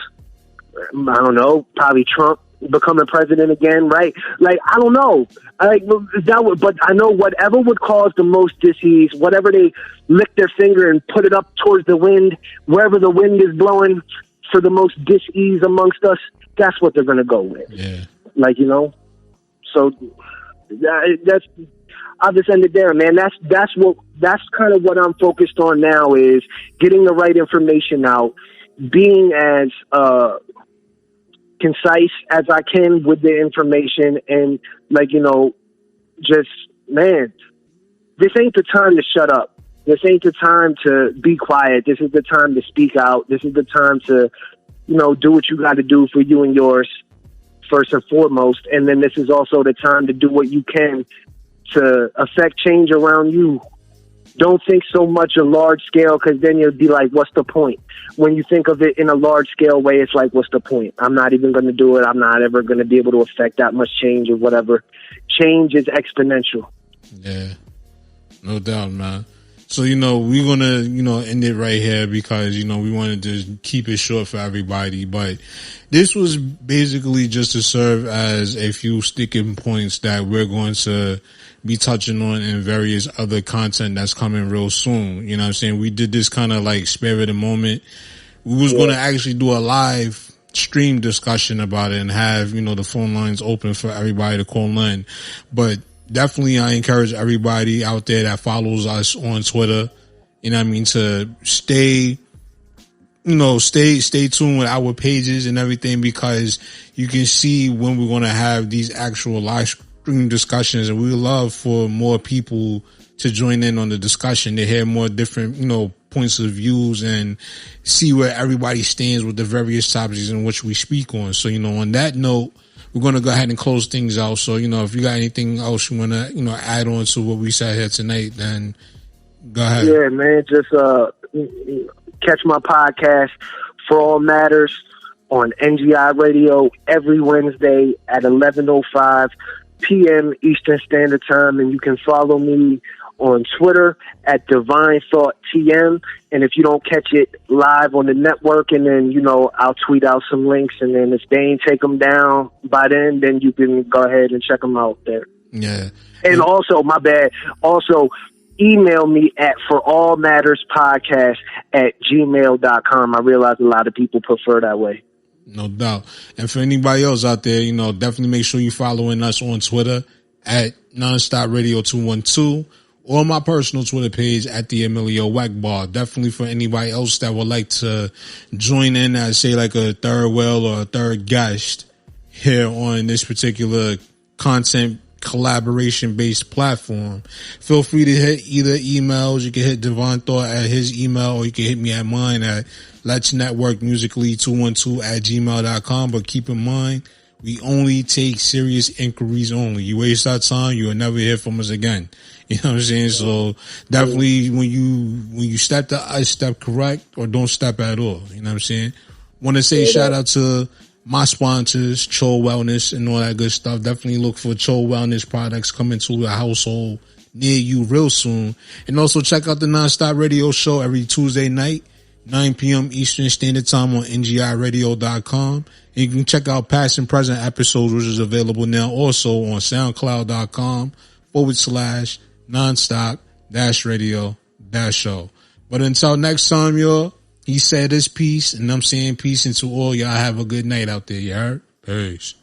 I don't know. Probably Trump becoming president again, right? Like, I don't know. But I know whatever would cause the most dis-ease, whatever they lick their finger and put it up towards the wind, wherever the wind is blowing for the most dis-ease amongst us, that's what they're going to go with. Yeah. Like, you know, so that's, I'll just end it there, man. That's kind of what I'm focused on now, is getting the right information out, being as, concise as I can with the information, and, like, you know, just, man, this ain't the time to shut up. This ain't the time to be quiet. This is the time to speak out. This is the time to, you know, do what you got to do for you and yours first and foremost. And then this is also the time to do what you can to affect change around you. Don't think so much a large scale, because then you'll be like, what's the point? When you think of it in a large scale way, it's like, what's the point? I'm not even going to do it. I'm not ever going to be able to affect that much change or whatever. Change is exponential. Yeah, no doubt, man. So, you know, we're going to, you know, end it right here, because, you know, we wanted to keep it short for everybody. But this was basically just to serve as a few sticking points that we're going to be touching on in various other content that's coming real soon. You know what I'm saying? We did this kind of like spare of the moment. We was going to actually do a live stream discussion about it and have, you know, the phone lines open for everybody to call in. But definitely I encourage everybody out there that follows us on Twitter, you know what I mean, to stay tuned with our pages and everything, because you can see when we're going to have these actual live stream discussions, and we would love for more people to join in on the discussion, to hear more different, you know, points of views and see where everybody stands with the various topics in which we speak on. So, you know, on that note, we're going to go ahead and close things out. So, you know, if you got anything else you want to, you know, add on to what we said here tonight, then go ahead. Yeah, man, just catch my podcast, For All Matters, on NGI Radio every Wednesday at 11:05 p.m. Eastern Standard Time. And you can follow me on Twitter at Divine Thought TM. And if you don't catch it live on the network, and then, you know, I'll tweet out some links, and then if they ain't take them down by then you can go ahead and check them out there. Yeah. And also, my bad, also email me at forallmatterspodcast@gmail.com. I realize a lot of people prefer that way. No doubt. And for anybody else out there, you know, definitely make sure you're following us on Twitter at Nonstop Radio 212, or my personal Twitter page at the EMillio EgBar. Definitely for anybody else that would like to join in as, say, like a third wheel or a third guest here on this particular content collaboration based platform, feel free to hit either emails. You can hit Divine Thought at his email, or you can hit me at mine at Let's Network Musically 212 at gmail.com. But keep in mind, We only take serious inquiries only. You waste our time, you will never hear from us again. You know what I'm saying? So definitely when you step the ice, step correct or don't step at all. You know what I'm saying? Want to say shout out to my sponsors, Cho Wellness and all that good stuff. Definitely look for Cho Wellness products coming to a household near you real soon. And also check out the Nonstop Radio Show every Tuesday night, 9 p.m. Eastern Standard Time on ngiradio.com. And you can check out past and present episodes, which is available now also on soundcloud.com/nonstop-radio-show. But until next time, y'all, he said his piece, and I'm saying peace, and to all y'all have a good night out there, you heard? Peace.